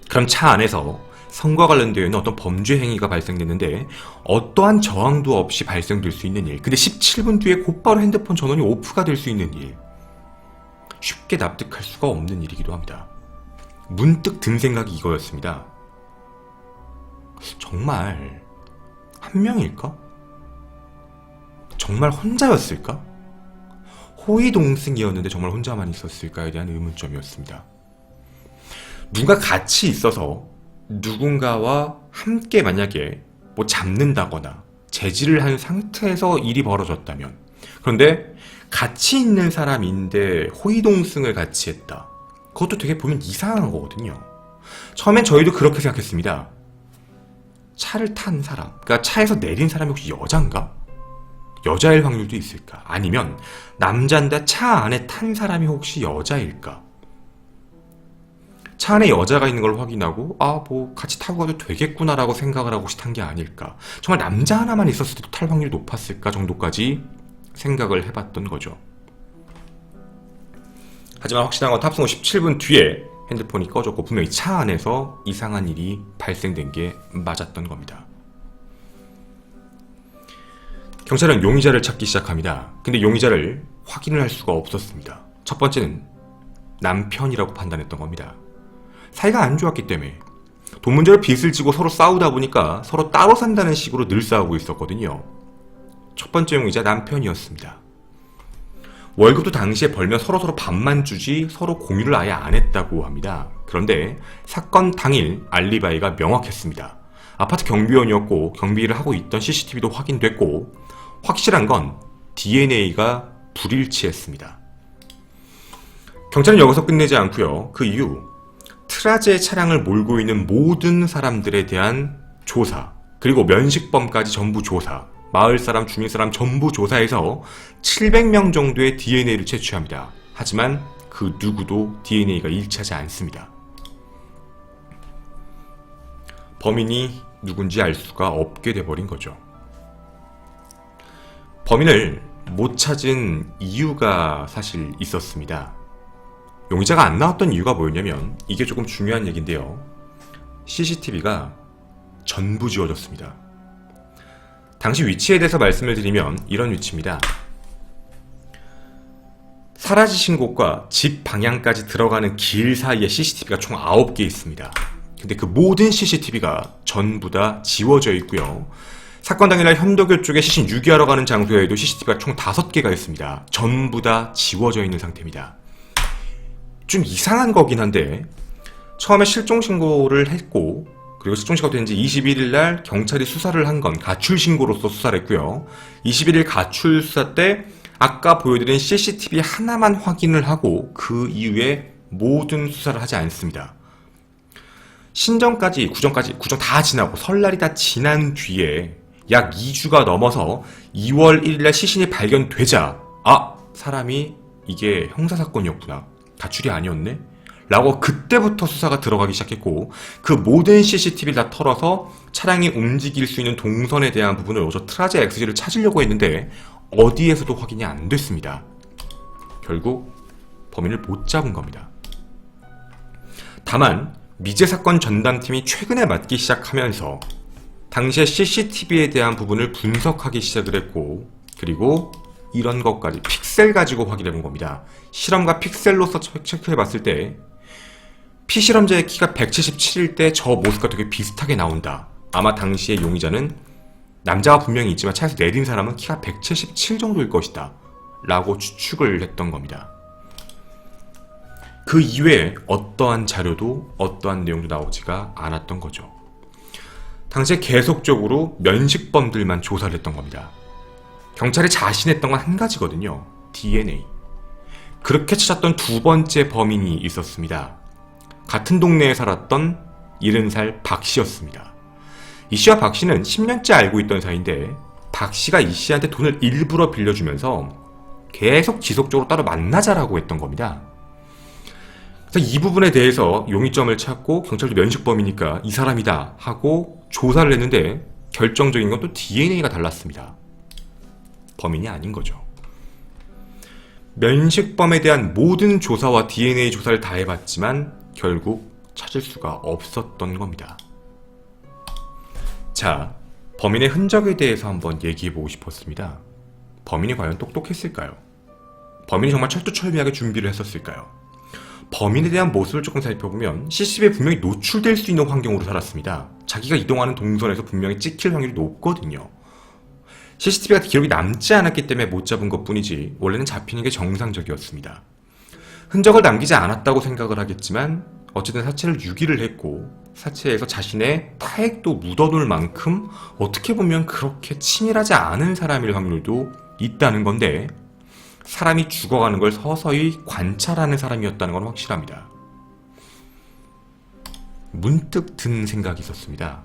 그럼 차 안에서 성과 관련되어 있는 어떤 범죄 행위가 발생됐는데 어떠한 저항도 없이 발생될 수 있는 일. 근데 17분 뒤에 곧바로 핸드폰 전원이 오프가 될 수 있는 일. 쉽게 납득할 수가 없는 일이기도 합니다. 문득 든 생각이 이거였습니다. 정말 한 명일까? 정말 혼자였을까? 호위동승이었는데 정말 혼자만 있었을까에 대한 의문점이었습니다. 누가 같이 있어서 누군가와 함께 만약에 뭐 잡는다거나 제지를 한 상태에서 일이 벌어졌다면, 그런데 같이 있는 사람인데 호위동승을 같이 했다. 그것도 되게 보면 이상한 거거든요. 처음엔 저희도 그렇게 생각했습니다. 차를 탄 사람, 그러니까 차에서 내린 사람이 혹시 여잔가? 여자일 확률도 있을까? 아니면 남자인데 차 안에 탄 사람이 혹시 여자일까? 차 안에 여자가 있는 걸 확인하고 뭐 같이 타고 가도 되겠구나라고 생각을 하고 탄 게 아닐까? 정말 남자 하나만 있었을 때도 탈 확률이 높았을까 정도까지 생각을 해봤던 거죠. 하지만 확실한 건 탑승 후 17분 뒤에 핸드폰이 꺼졌고 분명히 차 안에서 이상한 일이 발생된 게 맞았던 겁니다. 경찰은 용의자를 찾기 시작합니다. 근데 용의자를 확인을 할 수가 없었습니다. 첫 번째는 남편이라고 판단했던 겁니다. 사이가 안 좋았기 때문에 돈 문제로 빚을 지고 서로 싸우다 보니까 서로 따로 산다는 식으로 늘 싸우고 있었거든요. 첫 번째 용의자 남편이었습니다. 월급도 당시에 벌면 서로 반만 주지 서로 공유를 아예 안 했다고 합니다. 그런데 사건 당일 알리바이가 명확했습니다. 아파트 경비원이었고 경비를 하고 있던 CCTV도 확인됐고 확실한 건 DNA가 불일치했습니다. 경찰은 여기서 끝내지 않고요. 그 이후 트라제 차량을 몰고 있는 모든 사람들에 대한 조사, 그리고 면식범까지 전부 조사, 마을 사람, 주민 사람 전부 조사해서 700명 정도의 DNA를 채취합니다. 하지만 그 누구도 DNA가 일치하지 않습니다. 범인이 누군지 알 수가 없게 돼버린 거죠. 범인을 못 찾은 이유가 사실 있었습니다. 용의자가 안 나왔던 이유가 뭐였냐면 이게 조금 중요한 얘기인데요. CCTV가 전부 지워졌습니다. 당시 위치에 대해서 말씀을 드리면 이런 위치입니다. 사라지신 곳과 집 방향까지 들어가는 길 사이에 CCTV가 총 9개 있습니다. 근데 그 모든 CCTV가 전부 다 지워져 있고요. 사건 당일날 현도교 쪽에 시신 유기하러 가는 장소에도 CCTV가 총 5개가 있습니다. 전부 다 지워져 있는 상태입니다. 좀 이상한 거긴 한데 처음에 실종신고를 했고 그리고 실종신고가 된 지 21일 날 경찰이 수사를 한 건 가출신고로서 수사를 했고요. 21일 가출 수사 때 아까 보여드린 CCTV 하나만 확인을 하고 그 이후에 모든 수사를 하지 않습니다. 신정까지, 구정 다 지나고 설날이 다 지난 뒤에 약 2주가 넘어서 2월 1일날 시신이 발견되자 사람이 이게 형사사건이었구나. 가출이 아니었네? 라고 그때부터 수사가 들어가기 시작했고 그 모든 CCTV를 다 털어서 차량이 움직일 수 있는 동선에 대한 부분을 어저 트라제 XG를 찾으려고 했는데 어디에서도 확인이 안 됐습니다. 결국 범인을 못 잡은 겁니다. 다만 미제사건 전담팀이 최근에 맡기 시작하면서 당시의 CCTV에 대한 부분을 분석하기 시작을 했고 그리고 이런 것까지 픽셀 가지고 확인해 본 겁니다. 실험과 픽셀로서 체크해 봤을 때 피실험자의 키가 177일 때 저 모습과 되게 비슷하게 나온다. 아마 당시의 용의자는 남자가 분명히 있지만 차에서 내린 사람은 키가 177 정도일 것이다 라고 추측을 했던 겁니다. 그 이외에 어떠한 자료도 어떠한 내용도 나오지가 않았던 거죠. 당시에 계속적으로 면식범들만 조사를 했던 겁니다. 경찰이 자신했던 건 한 가지거든요. DNA. 그렇게 찾았던 두 번째 범인이 있었습니다. 같은 동네에 살았던 70살 박 씨였습니다. 이 씨와 박 씨는 10년째 알고 있던 사이인데 박 씨가 이 씨한테 돈을 일부러 빌려주면서 계속 지속적으로 따로 만나자라고 했던 겁니다. 그래서 이 부분에 대해서 용의점을 찾고 경찰도 면식범이니까 이 사람이다 하고 조사를 했는데 결정적인 건 또 DNA가 달랐습니다. 범인이 아닌 거죠. 면식범에 대한 모든 조사와 DNA 조사를 다 해봤지만 결국 찾을 수가 없었던 겁니다. 자, 범인의 흔적에 대해서 한번 얘기해보고 싶었습니다. 범인이 과연 똑똑했을까요? 범인이 정말 철두철미하게 준비를 했었을까요? 범인에 대한 모습을 조금 살펴보면 CCTV에 분명히 노출될 수 있는 환경으로 살았습니다. 자기가 이동하는 동선에서 분명히 찍힐 확률이 높거든요. CCTV가 기록이 남지 않았기 때문에 못 잡은 것 뿐이지 원래는 잡히는 게 정상적이었습니다. 흔적을 남기지 않았다고 생각을 하겠지만 어쨌든 사체를 유기를 했고 사체에서 자신의 타액도 묻어놓을 만큼 어떻게 보면 그렇게 치밀하지 않은 사람일 확률도 있다는 건데 사람이 죽어가는 걸 서서히 관찰하는 사람이었다는 건 확실합니다. 문득 든 생각이 있었습니다.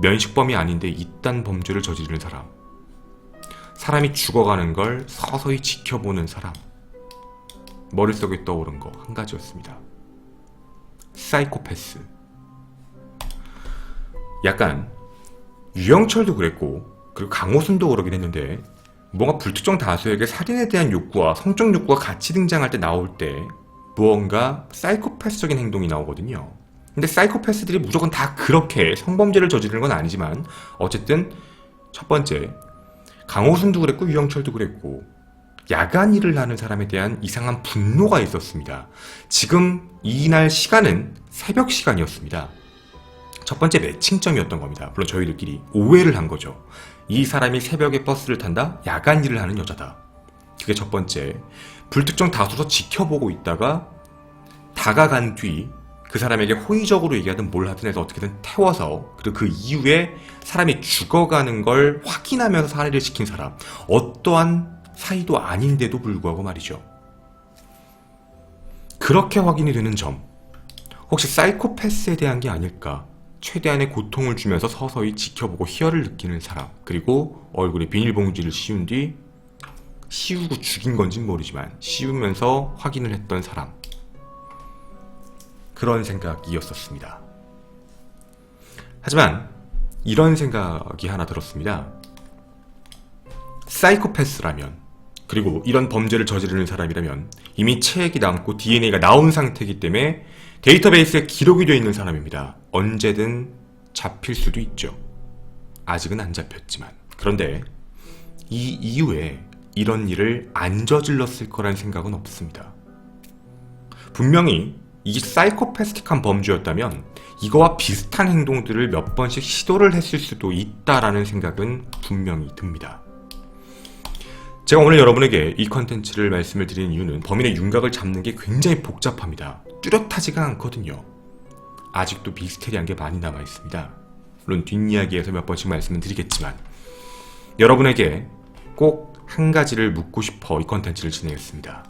면식범이 아닌데 이딴 범죄를 저지르는 사람, 사람이 죽어가는 걸 서서히 지켜보는 사람, 머릿속에 떠오른 거 한 가지였습니다. 사이코패스. 약간 유영철도 그랬고 그리고 강호순도 그러긴 했는데 뭔가 불특정 다수에게 살인에 대한 욕구와 성적 욕구가 같이 등장할 때 나올 때 무언가 사이코패스적인 행동이 나오거든요. 근데 사이코패스들이 무조건 다 그렇게 성범죄를 저지르는 건 아니지만 어쨌든 첫 번째 강호순도 그랬고 유영철도 그랬고 야간 일을 하는 사람에 대한 이상한 분노가 있었습니다. 지금 이날 시간은 새벽 시간이었습니다. 첫 번째 매칭점이었던 겁니다. 물론 저희들끼리 오해를 한 거죠. 이 사람이 새벽에 버스를 탄다? 야간 일을 하는 여자다. 그게 첫 번째. 불특정 다수서 지켜보고 있다가 다가간 뒤 그 사람에게 호의적으로 얘기하든 뭘 하든 해서 어떻게든 태워서 그리고 그 이후에 사람이 죽어가는 걸 확인하면서 살해를 시킨 사람. 어떠한 사이도 아닌데도 불구하고 말이죠. 그렇게 확인이 되는 점. 혹시 사이코패스에 대한 게 아닐까? 최대한의 고통을 주면서 서서히 지켜보고 희열을 느끼는 사람. 그리고 얼굴에 비닐봉지를 씌운 뒤 씌우고 죽인 건진 모르지만 씌우면서 확인을 했던 사람. 그런 생각이었었습니다. 하지만 이런 생각이 하나 들었습니다. 사이코패스라면 그리고 이런 범죄를 저지르는 사람이라면 이미 체액이 남고 DNA가 나온 상태이기 때문에 데이터베이스에 기록이 되어 있는 사람입니다. 언제든 잡힐 수도 있죠. 아직은 안 잡혔지만. 그런데 이 이후에 이런 일을 안 저질렀을 거란 생각은 없습니다. 분명히 이게 사이코패스틱한 범죄였다면 이거와 비슷한 행동들을 몇 번씩 시도를 했을 수도 있다라는 생각은 분명히 듭니다. 제가 오늘 여러분에게 이 컨텐츠를 말씀을 드리는 이유는 범인의 윤곽을 잡는 게 굉장히 복잡합니다. 뚜렷하지가 않거든요. 아직도 미스테리한 게 많이 남아있습니다. 물론 뒷이야기에서 몇 번씩 말씀을 드리겠지만 여러분에게 꼭 한 가지를 묻고 싶어 이 컨텐츠를 진행했습니다.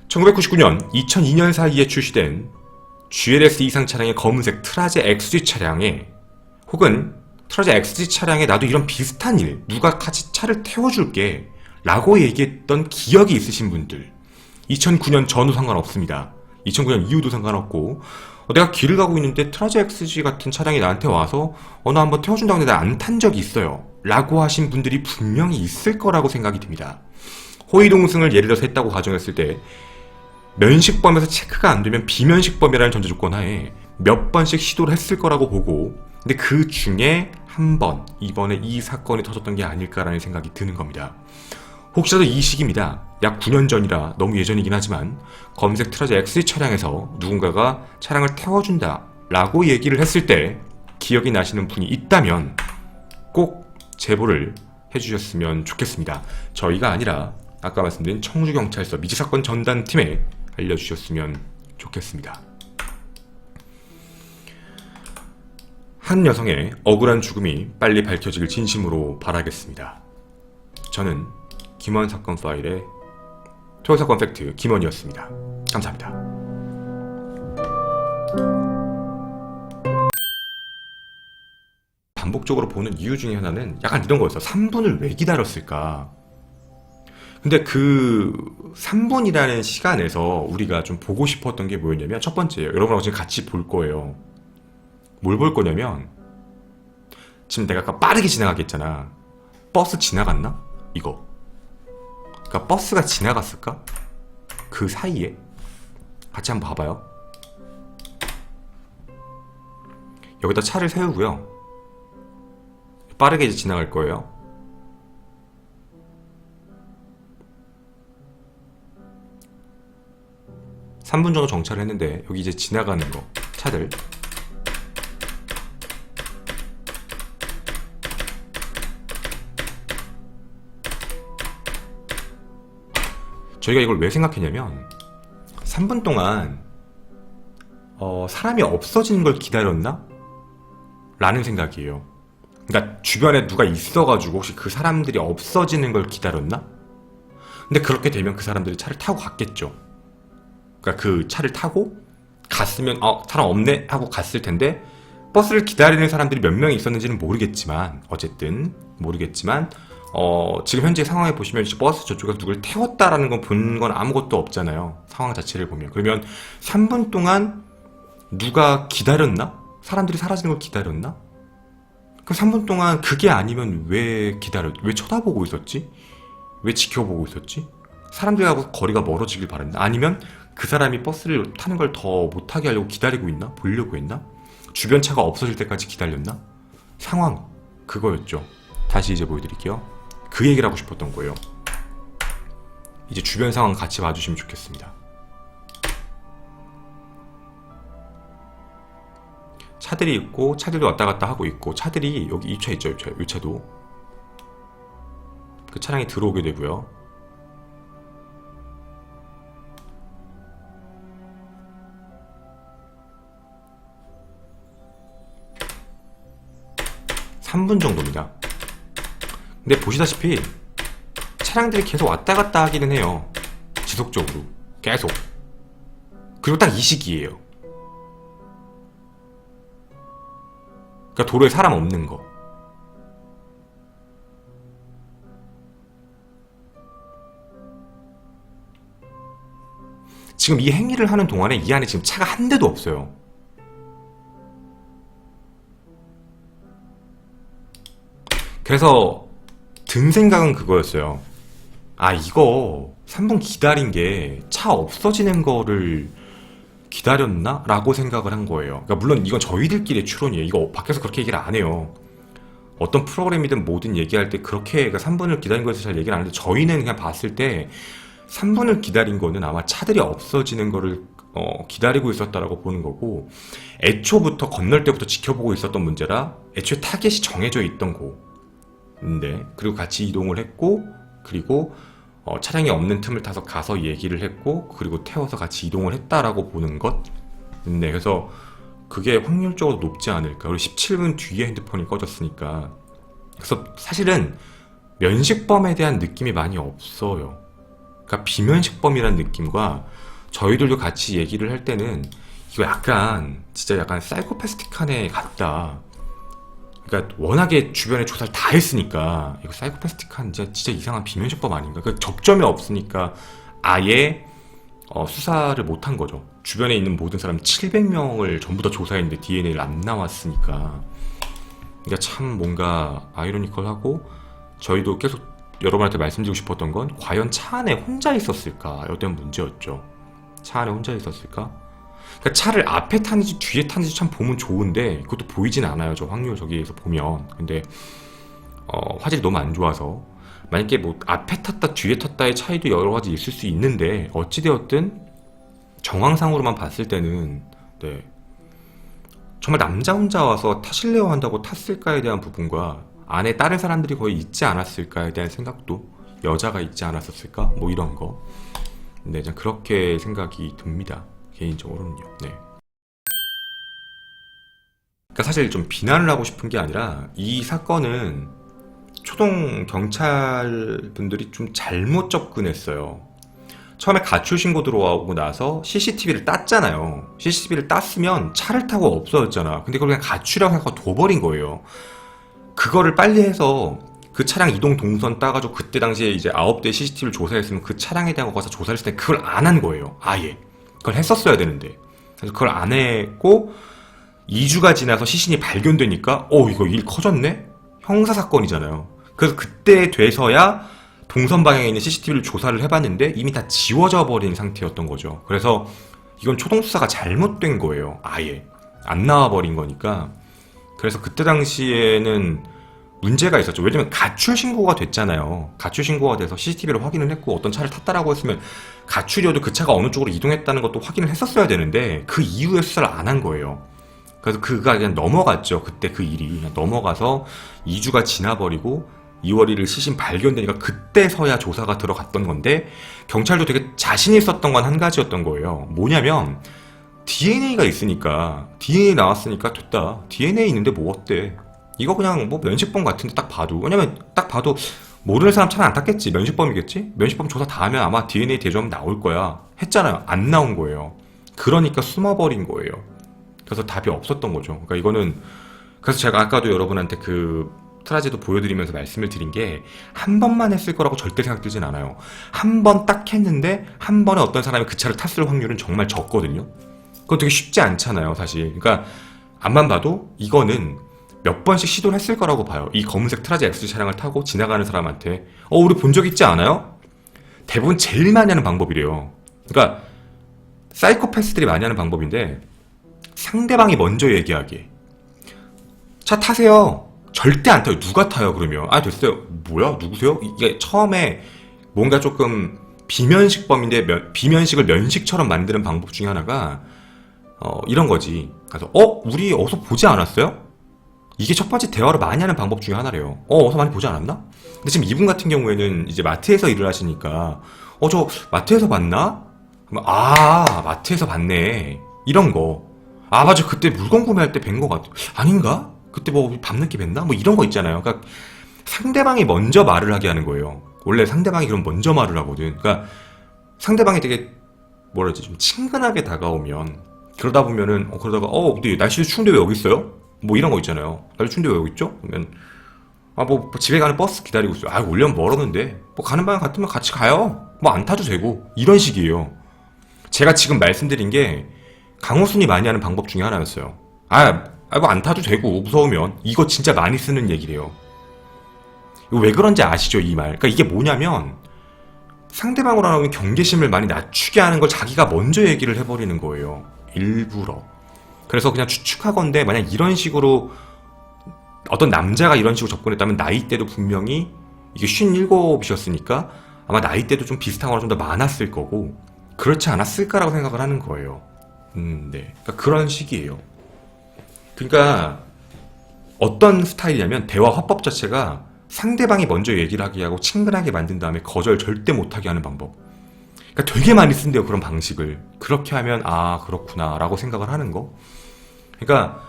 1999년, 2002년 사이에 출시된 GLS 이상 차량의 검은색 트라제 XG 차량에 혹은 트라제 XG 차량에 나도 이런 비슷한 일 누가 같이 차를 태워줄게 라고 얘기했던 기억이 있으신 분들 2009년 전후 상관없습니다. 2009년 이후도 상관없고 내가 길을 가고 있는데 트라제 XG 같은 차량이 나한테 와서 나 한번 태워준다고 했는데 나 안 탄 적이 있어요 라고 하신 분들이 분명히 있을 거라고 생각이 듭니다. 호위동승을 예를 들어서 했다고 가정했을 때 면식범에서 체크가 안 되면 비면식범이라는 전제조건 하에 몇 번씩 시도를 했을 거라고 보고 근데 그 중에 한 번, 이번에 이 사건이 터졌던 게 아닐까라는 생각이 드는 겁니다. 혹시라도 이 시기입니다. 약 9년 전이라 너무 예전이긴 하지만 검색 트라제 X 차량에서 누군가가 차량을 태워준다 라고 얘기를 했을 때 기억이 나시는 분이 있다면 꼭 제보를 해주셨으면 좋겠습니다. 저희가 아니라 아까 말씀드린 청주경찰서 미제사건 전단팀에 알려주셨으면 좋겠습니다. 한 여성의 억울한 죽음이 빨리 밝혀지길 진심으로 바라겠습니다. 저는 김원 사건 파일의 토요 사건 팩트 김원이었습니다. 감사합니다. 반복적으로 보는 이유 중에 하나는 약간 이런 거였어. 3분을 왜 기다렸을까? 근데 그 3분이라는 시간에서 우리가 좀 보고 싶었던 게 뭐였냐면 첫 번째예요. 여러분하고 지금 같이 볼 거예요. 뭘 볼 거냐면 지금 내가 아까 빠르게 지나가게 했잖아. 버스 지나갔나? 이거. 그러니까 버스가 지나갔을까? 그 사이에 같이 한번 봐봐요. 여기다 차를 세우고요. 빠르게 이제 지나갈 거예요. (3분) 정도 정차를 했는데 여기 이제 지나가는 거 차들 저희가 이걸 왜 생각했냐면 3분 동안 사람이 없어지는 걸 기다렸나? 라는 생각이에요. 그러니까 주변에 누가 있어가지고 혹시 그 사람들이 없어지는 걸 기다렸나? 근데 그렇게 되면 그 사람들이 차를 타고 갔겠죠. 그러니까 그 차를 타고 갔으면 사람 없네 하고 갔을 텐데 버스를 기다리는 사람들이 몇 명이 있었는지는 모르겠지만 어쨌든 모르겠지만 지금 현재 상황에 보시면 버스 저쪽에서 누굴 태웠다라는 건 본 건 아무것도 없잖아요. 상황 자체를 보면. 그러면 3분 동안 누가 기다렸나? 사람들이 사라지는 걸 기다렸나? 그 3분 동안 그게 아니면 왜 쳐다보고 있었지? 왜 지켜보고 있었지? 사람들하고 거리가 멀어지길 바랬나? 아니면 그 사람이 버스를 타는 걸 더 못하게 하려고 기다리고 있나? 보려고 했나? 주변 차가 없어질 때까지 기다렸나? 상황 그거였죠. 다시 이제 보여드릴게요. 그 얘기를 하고 싶었던 거예요. 이제 주변 상황 같이 봐주시면 좋겠습니다. 차들이 있고 차들도 왔다 갔다 하고 있고 차들이 여기 이 차 있죠. 이 차도 그 차량이 들어오게 되고요. (3분) 정도입니다. 근데 보시다시피 차량들이 계속 왔다 갔다 하기는 해요. 지속적으로 계속. 그리고 딱 이 시기예요. 그러니까 도로에 사람 없는 거. 지금 이 행위를 하는 동안에 이 안에 지금 차가 한 대도 없어요. 그래서 든 생각은 그거였어요. 이거 3분 기다린 게 차 없어지는 거를 기다렸나? 라고 생각을 한 거예요. 그러니까 물론 이건 저희들끼리의 추론이에요. 이거 밖에서 그렇게 얘기를 안 해요. 어떤 프로그램이든 뭐든 얘기할 때 그렇게 그러니까 3분을 기다린 거에서 잘 얘기를 안 하는데 저희는 그냥 봤을 때 3분을 기다린 거는 아마 차들이 없어지는 거를 기다리고 있었다라고 보는 거고 애초부터 건널 때부터 지켜보고 있었던 문제라 애초에 타겟이 정해져 있던 거인데 그리고 같이 이동을 했고 그리고 차량이 없는 틈을 타서 가서 얘기를 했고 그리고 태워서 같이 이동을 했다라고 보는 것. 네, 그래서 그게 확률적으로 높지 않을까. 그리고 17분 뒤에 핸드폰이 꺼졌으니까. 그래서 사실은 면식범에 대한 느낌이 많이 없어요. 그러니까 비면식범이라는 느낌과 저희들도 같이 얘기를 할 때는 이거 약간 진짜 약간 사이코패스틱한 애 같다. 그러니까 워낙에 주변에 조사를 다 했으니까 이거 사이코패스틱한 진짜 이상한 비면식법 아닌가? 그 접점이 없으니까 아예 수사를 못한 거죠. 주변에 있는 모든 사람 700명을 전부 다 조사했는데 DNA를 안 나왔으니까. 그러니까 참 뭔가 아이러니컬하고, 저희도 계속 여러분한테 말씀드리고 싶었던 건 과연 차 안에 혼자 있었을까에 대한 문제였죠. 차 안에 혼자 있었을까? 그러니까 차를 앞에 타는지 뒤에 타는지 참 보면 좋은데 그것도 보이진 않아요. 저 확률 저기에서 보면. 근데 화질이 너무 안 좋아서 만약에 뭐 앞에 탔다 뒤에 탔다의 차이도 여러 가지 있을 수 있는데, 어찌되었든 정황상으로만 봤을 때는 네, 정말 남자 혼자 와서 타실래요 한다고 탔을까에 대한 부분과 안에 다른 사람들이 거의 있지 않았을까에 대한 생각도, 여자가 있지 않았었을까? 뭐 이런 거. 네, 전 그렇게 생각이 듭니다. 개인적으로는요. 네. 그러니까 사실 좀 비난을 하고 싶은 게 아니라, 이 사건은 초동 경찰 분들이 좀 잘못 접근했어요. 처음에 가출 신고 들어오고 나서 CCTV를 땄잖아요. CCTV를 땄으면 차를 타고 없어졌잖아. 근데 그걸 그냥 가출이라고 생각하고 둬버린 거예요. 그거를 빨리 해서 그 차량 이동 동선 따가지고 그때 당시에 이제 9대 CCTV를 조사했으면 그 차량에 대한 거 가서 조사를 했을 때 그걸 안 한 거예요. 아예. 그걸 했었어야 되는데. 그래서 그걸 안 했고 2주가 지나서 시신이 발견되니까 이거 일 커졌네? 형사사건이잖아요. 그래서 그때 돼서야 동선 방향에 있는 CCTV를 조사를 해봤는데 이미 다 지워져 버린 상태였던 거죠. 그래서 이건 초동수사가 잘못된 거예요. 아예. 안 나와버린 거니까. 그래서 그때 당시에는 문제가 있었죠. 왜냐면 가출 신고가 됐잖아요. 가출 신고가 돼서 CCTV를 확인을 했고 어떤 차를 탔다라고 했으면 가출이어도 그 차가 어느 쪽으로 이동했다는 것도 확인을 했었어야 되는데 그 이후에 수사를 안 한 거예요. 그래서 그가 그냥 넘어갔죠. 그때 그 일이 그냥 넘어가서 2주가 지나버리고 2월 1일 시신 발견되니까 그때서야 조사가 들어갔던 건데, 경찰도 되게 자신 있었던 건 한 가지였던 거예요. 뭐냐면 DNA가 있으니까, DNA 나왔으니까 됐다. DNA 있는데 뭐 어때? 이거 그냥 뭐 면식범 같은데 딱 봐도, 왜냐면 딱 봐도 모르는 사람 차는 안 탔겠지. 면식범이겠지? 면식범 조사 다 하면 아마 DNA 대조하면 나올 거야. 했잖아요. 안 나온 거예요. 그러니까 숨어버린 거예요. 그래서 답이 없었던 거죠. 그러니까 이거는, 그래서 제가 아까도 여러분한테 그 트라제도 보여드리면서 말씀을 드린 게, 한 번만 했을 거라고 절대 생각 들진 않아요. 한 번 딱 했는데 한 번에 어떤 사람이 그 차를 탔을 확률은 정말 적거든요. 그건 되게 쉽지 않잖아요, 사실. 그러니까 앞만 봐도 이거는 몇 번씩 시도를 했을 거라고 봐요. 이 검은색 트라제 X 차량을 타고 지나가는 사람한테 우리 본 적 있지 않아요? 대부분 제일 많이 하는 방법이래요. 그러니까 사이코패스들이 많이 하는 방법인데, 상대방이 먼저 얘기하게. 차 타세요. 절대 안 타요. 누가 타요, 그러면? 됐어요. 뭐야? 누구세요? 이게 처음에 뭔가 조금 비면식범인데, 비면식을 면식처럼 만드는 방법 중에 하나가, 이런 거지. 그래서, 우리 어서 보지 않았어요? 이게 첫 번째 대화로 많이 하는 방법 중에 하나래요. 어서 많이 보지 않았나? 근데 지금 이분 같은 경우에는 이제 마트에서 일을 하시니까, 저 마트에서 봤나? 마트에서 봤네. 이런 거. 맞아. 그때 물건 구매할 때 뵌 거 같아. 아닌가? 그때 뭐 밤늦게 뵀나? 뭐 이런 거 있잖아요. 그러니까 상대방이 먼저 말을 하게 하는 거예요. 원래 상대방이 그럼 먼저 말을 하거든. 그러니까 상대방이 되게 좀 친근하게 다가오면, 그러다 보면은 그러다가 근데 날씨도 추운데 왜 여기 있어요? 뭐 이런 거 있잖아요. 날씨 추운데 왜 여기 있죠? 그러면 뭐 집에 가는 버스 기다리고 있어요. 올려면 멀었는데 뭐 가는 방향 같으면 같이 가요. 뭐 안 타도 되고, 이런 식이에요. 제가 지금 말씀드린 게 강호순이 많이 하는 방법 중에 하나였어요. 뭐 안 타도 되고, 무서우면. 이거 진짜 많이 쓰는 얘기래요. 이거 왜 그런지 아시죠, 이 말? 그러니까 이게 뭐냐면, 상대방으로 하면 경계심을 많이 낮추게 하는 걸 자기가 먼저 얘기를 해버리는 거예요. 일부러. 그래서 그냥 추측하건대, 만약 이런 식으로 어떤 남자가 이런 식으로 접근했다면 나이대도 분명히, 이게 57이셨으니까 아마 나이대도 좀 비슷한 거나 좀 더 많았을 거고, 그렇지 않았을까라고 생각을 하는 거예요. 네. 그러니까 그런 식이에요. 그러니까 어떤 스타일이냐면, 대화 화법 자체가 상대방이 먼저 얘기를 하게 하고 친근하게 만든 다음에 거절 절대 못하게 하는 방법. 그러니까 되게 많이 쓴대요, 그런 방식을. 그렇게 하면 그렇구나 라고 생각을 하는 거. 그러니까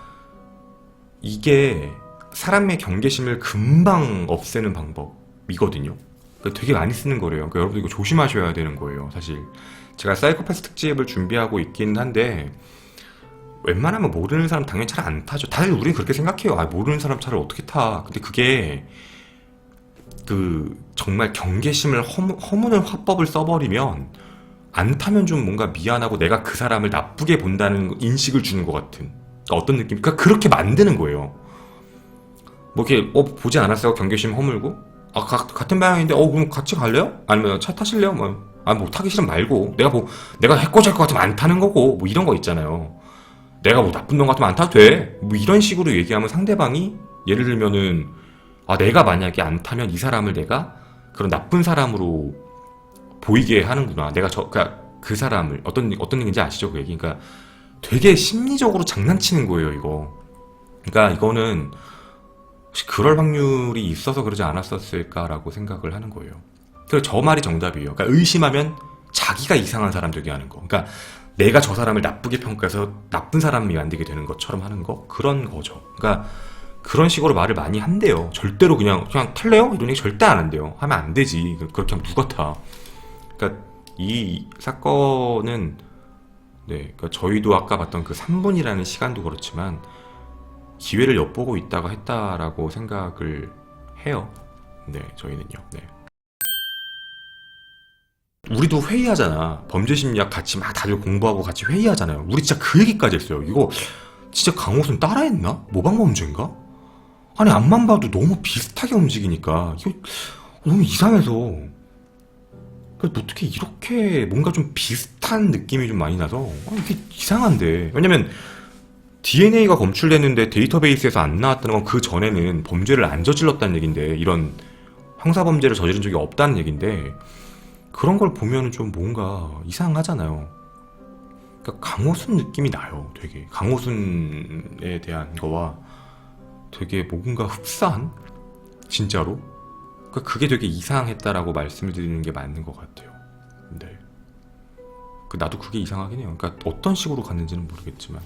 이게 사람의 경계심을 금방 없애는 방법이거든요. 그러니까 되게 많이 쓰는 거래요. 그러니까 여러분들 이거 조심하셔야 되는 거예요, 사실. 제가 사이코패스 특집을 준비하고 있긴 한데, 웬만하면 모르는 사람 당연히 차를 안 타죠. 다들 우린 그렇게 생각해요. 아, 모르는 사람 차를 어떻게 타. 근데 그게 그 정말 경계심을 허무는 화법을 써버리면 안 타면 좀 뭔가 미안하고 내가 그 사람을 나쁘게 본다는 인식을 주는 것 같은, 그러니까 어떤 느낌? 그러니까 그렇게 만드는 거예요. 뭐 이렇게 보지 않았어요? 경계심 허물고 같은 방향인데 그럼 같이 갈래요? 아니면 차 타실래요? 뭐 타기 싫으면 말고 내가 해코지할 것 같으면 안 타는 거고 뭐 이런 거 있잖아요. 내가 뭐 나쁜 놈 같으면 안 타도 돼. 뭐 이런 식으로 얘기하면 상대방이 예를 들면은 내가 만약에 안 타면 이 사람을 내가 그런 나쁜 사람으로 보이게 하는구나. 내가 그러니까 그 사람을 어떤 얘기인지 아시죠? 그 얘기. 그러니까 되게 심리적으로 장난치는 거예요, 이거. 그러니까 이거는 혹시 그럴 확률이 있어서 그러지 않았었을까라고 생각을 하는 거예요. 그래서 저 말이 정답이에요. 그러니까 의심하면 자기가 이상한 사람 되게 하는 거. 그러니까 내가 저 사람을 나쁘게 평가해서 나쁜 사람이 만들게 되는 것처럼 하는 거, 그런 거죠. 그러니까 그런 식으로 말을 많이 한대요. 절대로 그냥 탈래요? 이런 얘기 절대 안 한대요. 하면 안 되지. 그렇게 하면 누가 타. 그러니까 이 사건은 그러니까 저희도 아까 봤던 그 3분이라는 시간도 그렇지만 기회를 엿보고 있다가 했다라고 생각을 해요. 저희는요. 우리도 회의하잖아. 범죄심리학 같이 막 다들 공부하고 같이 회의하잖아요. 우리 진짜 그 얘기까지 했어요. 이거 진짜 강호순 따라했나? 모방범죄인가? 아니 앞만 봐도 너무 비슷하게 움직이니까 이거 너무 이상해서 어떻게 이렇게 뭔가 좀 비슷한 느낌이 좀 많이 나서 이게 이상한데. 왜냐면 DNA가 검출됐는데 데이터베이스에서 안 나왔다는 건 그 전에는 범죄를 안 저질렀다는 얘긴데, 이런 형사범죄를 저지른 적이 없다는 얘긴데, 그런 걸 보면 좀 뭔가 이상하잖아요. 그러니까 강호순 느낌이 나요. 되게 강호순에 대한 거와 되게 뭔가 흡사한, 진짜로. 그러니까 그게 되게 이상했다라고 말씀을 드리는 게 맞는 것 같아요. 나도 그게 이상하긴 해요. 그러니까 어떤 식으로 갔는지는 모르겠지만.